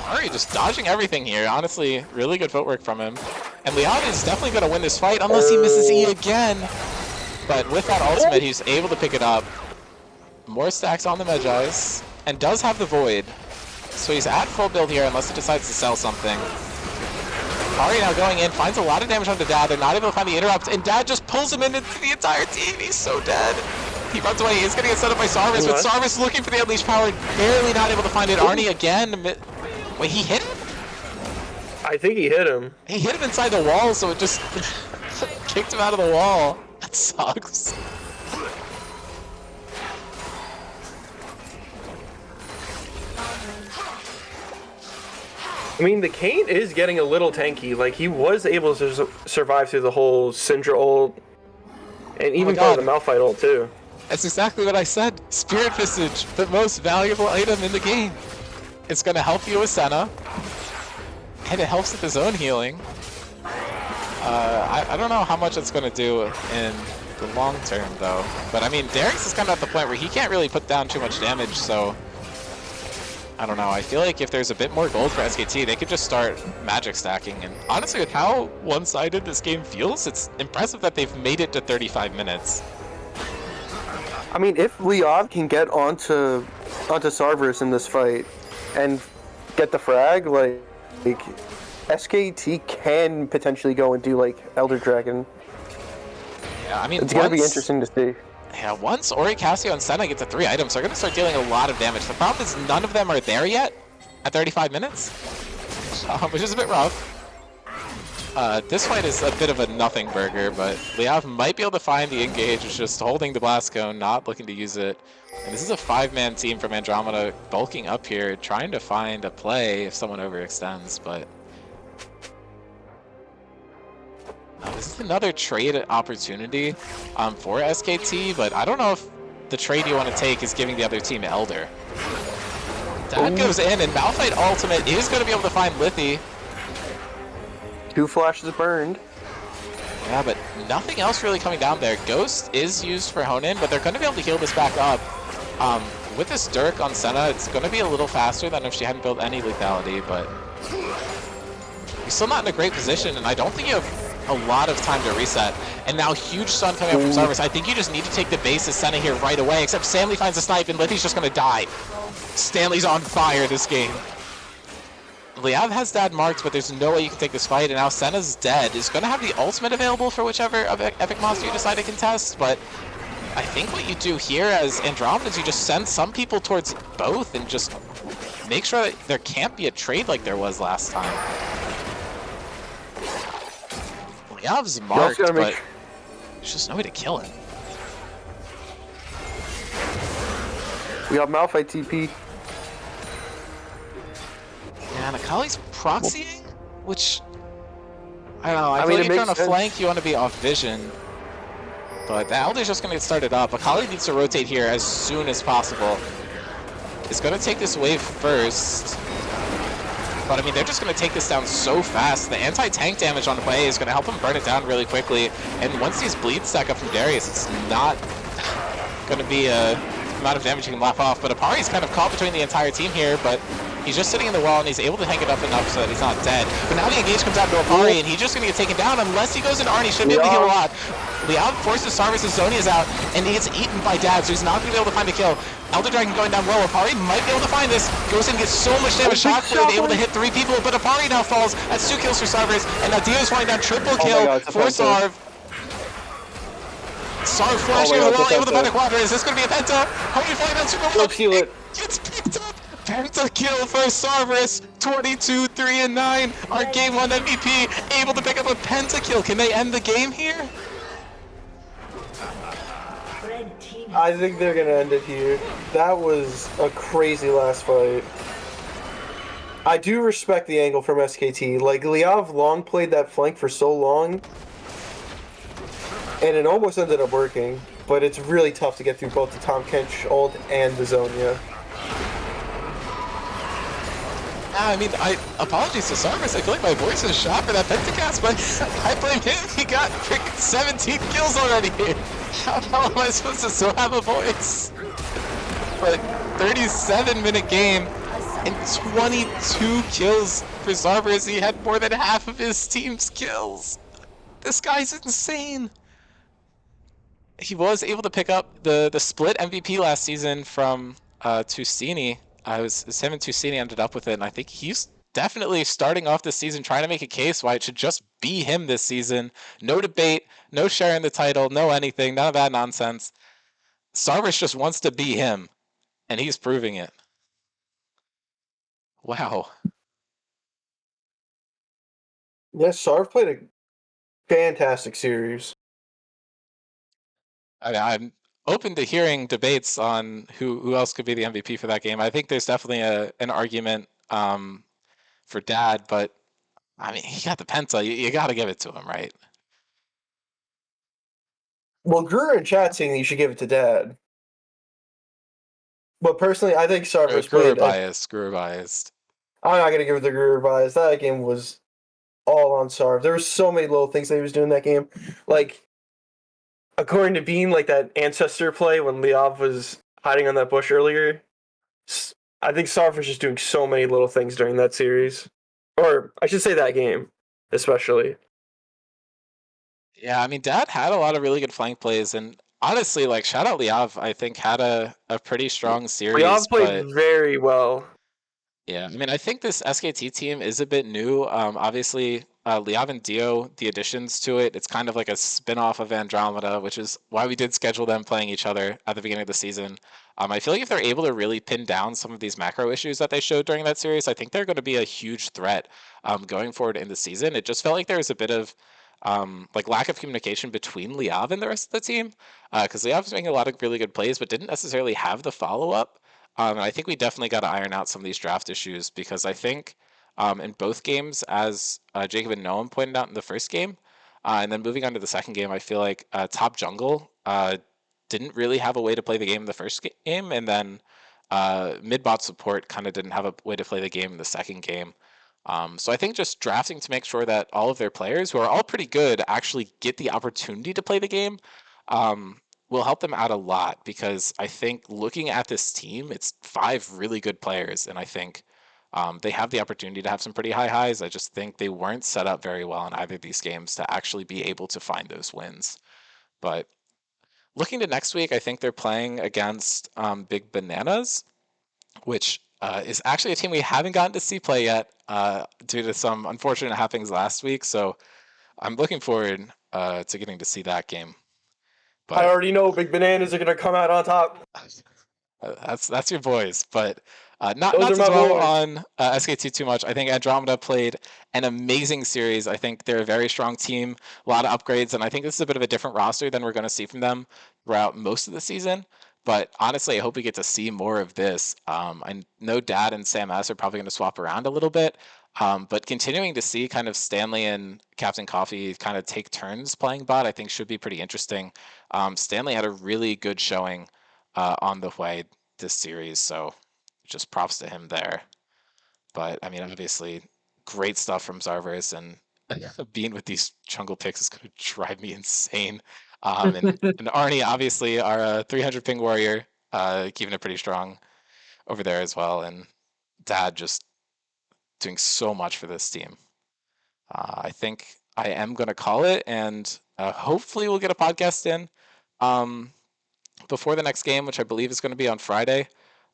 Ari just dodging everything here. Honestly, really good footwork from him. And Liav is definitely going to win this fight unless he misses E again. But with that ultimate, he's able to pick it up. More stacks on the Medjais. And does have the Void. So he's at full build here unless he decides to sell something. Ari now going in, finds a lot of damage onto Dad. They're not able to find the interrupt, and Dad just pulls him into the entire team. He's so dead. He runs away. He's going to get set up by Sarvis, but Sarvis is looking for the Unleashed Power, barely not able to find it. Arnie again. Wait, he hit him? I think he hit him. He hit him inside the wall, so it just kicked him out of the wall. That sucks. I mean, the Kane is getting a little tanky. Like, he was able to survive through the whole Syndra ult, and even part of the Malphite ult, too. That's exactly what I said. Spirit Visage, the most valuable item in the game. It's going to help you with Senna, and it helps with his own healing. I don't know how much it's going to do in the long term, though. But, I mean, Darix is kind of at the point where he can't really put down too much damage, so... I don't know, I feel like if there's a bit more gold for SKT, they could just start magic stacking. And honestly, with how one-sided this game feels, it's impressive that they've made it to 35 minutes. I mean, if Leon can get onto Sarverus in this fight and get the frag, like SKT can potentially go and do like Elder Dragon. Yeah, I mean, it's gonna be interesting to see. Yeah, once Ori, Cassio, and Senna get to 3 items, they're going to start dealing a lot of damage. The problem is none of them are there yet at 35 minutes, which is a bit rough. This fight is a bit of a nothing burger, but Liav might be able to find the engage, which is just holding the Blast Cone, not looking to use it. And this is a 5-man team from Andromeda bulking up here, trying to find a play if someone overextends, but... this is another trade opportunity for SKT, but I don't know if the trade you want to take is giving the other team Elder. That goes in, and Malphite Ultimate is going to be able to find Lithy. 2 flashes burned. Yeah, but nothing else really coming down there. Ghost is used for Honin, but they're going to be able to heal this back up. With this Dirk on Senna, it's going to be a little faster than if she hadn't built any lethality, but you're still not in a great position, and I don't think you have a lot of time to reset. And now huge stun coming up from Sarvis. I think you just need to take the base of Senna here right away, except Stanley finds a snipe and Lithy's just going to die. Stanley's on fire this game. Liav has Dad marked, but there's no way you can take this fight, and now Senna's dead. Is going to have the ultimate available for whichever epic monster you decide to contest, but I think what you do here as Andromeda is you just send some people towards both and just make sure that there can't be a trade like there was last time. Liav's marked, but there's just no way to kill him. We have Malphite TP. Yeah, and Akali's proxying, which I don't know. I feel like if you're on a flank, you want to be off vision. But the Elder's just going to get started up. Akali needs to rotate here as soon as possible. It's going to take this wave first. But I mean, they're just going to take this down so fast. The anti-tank damage on the play is going to help them burn it down really quickly. And once these bleeds stack up from Darius, it's not going to be a amount of damage you can laugh off. But Apari's kind of caught between the entire team here, but he's just sitting in the wall and he's able to hang it up enough so that he's not dead. But now the engage comes out to Apari and he's just going to get taken down unless he goes into Arnie. Should be able to heal a lot. Liav forces Sarvis and Zonia's out and he gets eaten by Dad, so he's not going to be able to find a kill. Elder Dragon going down low. Apari might be able to find this. Goes in, gets so much damage. Shockblade able to hit 3 people, but Apari now falls. That's 2 kills for Sarvis, and now Dio's flying down triple kill for Sarv. Sarv flashing on the wall, able to find a quadra. Is this going to be a penta? How are you flying down super low? It gets picked up. Penta kill for Sarvis. 22, 3, and 9. Our game 1 MVP able to pick up a penta kill. Can they end the game here? I think they're gonna end it here. That was a crazy last fight. I do respect the angle from SKT. Like, Liav long played that flank for so long, and it almost ended up working, but it's really tough to get through both the Tahm Kench ult and the Zonia. I mean, apologies to Sarvis. I feel like my voice is shot for that pentacast, but I blame him. He got 17 kills already. How am I supposed to still have a voice? But 37-minute game and 22 kills for Sarvis. He had more than half of his team's kills. This guy's insane. He was able to pick up the split MVP last season from Tusini. It was him and Tusini ended up with it, and I think he's definitely starting off this season trying to make a case why it should just be him this season. No debate, no sharing the title, no anything, none of that nonsense. Sarvis just wants to be him, and he's proving it. Wow. Yes, Sarv played a fantastic series. I'm open to hearing debates on who else could be the MVP for that game. I think there's definitely an argument for Dad, but I mean, he got the Penta. You got to give it to him, right? Well, Greer in chat saying that you should give it to Dad. But personally, I think Sarvis Greer played. biased. I'm not gonna give it to Greer bias. That game was all on Sarv. There were so many little things that he was doing in that game. Like, according to Bean, like that ancestor play when Liav was hiding on that bush earlier. I think Sarv was just doing so many little things during that series. Or I should say that game, especially. Yeah, I mean, Dad had a lot of really good flank plays, and honestly, like, shout out Liav, I think had a pretty strong series. Liav played but very well. yeah, I mean, I think this SKT team is a bit new. Obviously, Liav and Dio, the additions to it, it's kind of like a spin-off of Andromeda, which is why we did schedule them playing each other at the beginning of the season. I feel like if they're able to really pin down some of these macro issues that they showed during that series, I think they're going to be a huge threat going forward in the season. It just felt like there was a bit of like lack of communication between Liav and the rest of the team, because Liav was making a lot of really good plays, but didn't necessarily have the follow-up. And I think we definitely got to iron out some of these draft issues, because I think in both games, as Jacob and Noam pointed out in the first game, and then moving on to the second game, I feel like top jungle didn't really have a way to play the game in the first game, and then mid-bot support kind of didn't have a way to play the game in the second game. So I think just drafting to make sure that all of their players, who are all pretty good, actually get the opportunity to play the game will help them out a lot, because I think looking at this team, it's 5 really good players, and I think they have the opportunity to have some pretty high highs. I just think they weren't set up very well in either of these games to actually be able to find those wins. But looking to next week, I think they're playing against Big Bananas, which is actually a team we haven't gotten to see play yet due to some unfortunate happenings last week. So I'm looking forward to getting to see that game. But I already know Big Bananas are gonna come out on top. That's your boys, but not Those to are my dwell boys. on SKT too much. I think Andromeda played an amazing series. I think they're a very strong team, a lot of upgrades, and I think this is a bit of a different roster than we're going to see from them throughout most of the season. But honestly, I hope we get to see more of this. I know Dad and Sam S are probably going to swap around a little bit, but continuing to see kind of Stanley and Captain Coffee kind of take turns playing bot, I think should be pretty interesting. Stanley had a really good showing on the way this series, so just props to him there. But I mean, obviously, great stuff from Zarvers, and being with these jungle picks is going to drive me insane. And Arnie, obviously, our 300 ping warrior, keeping it pretty strong over there as well, and Dad just doing so much for this team. I think I am going to call it, and hopefully we'll get a podcast in before the next game, which I believe is going to be on Friday.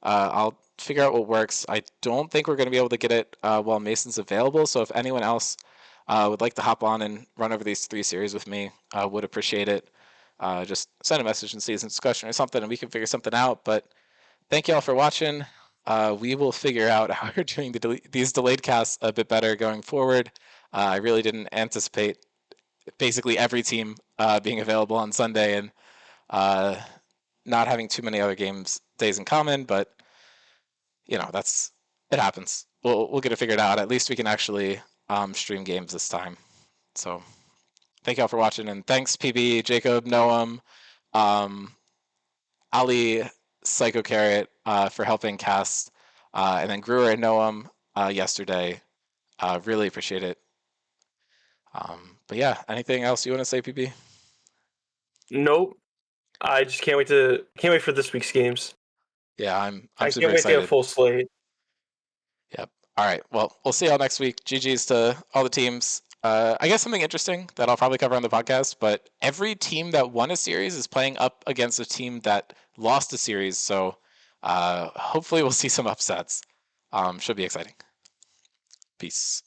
I'll figure out what works. I don't think we're going to be able to get it while Mason's available, so if anyone else would like to hop on and run over these 3 series with me, I would appreciate it. Just send a message and season discussion or something, and we can figure something out. But thank you all for watching. We will figure out how we're doing these delayed casts a bit better going forward. I really didn't anticipate basically every team being available on Sunday and not having too many other days in common, but it happens. We'll get it figured out. At least we can actually stream games this time. So thank you all for watching, and thanks PB, Jacob, Noam, Ali, Psycho Carrot for helping cast, and then Brewer and Noam yesterday. Really appreciate it. But yeah, anything else you want to say, PB? Nope. I just can't wait for this week's games. Yeah, I'm I super can't wait excited. to get a full slate. Yep. All right. Well, we'll see y'all next week. GG's to all the teams. I guess something interesting that I'll probably cover on the podcast, but every team that won a series is playing up against a team that lost a series. So hopefully we'll see some upsets. Should be exciting. Peace.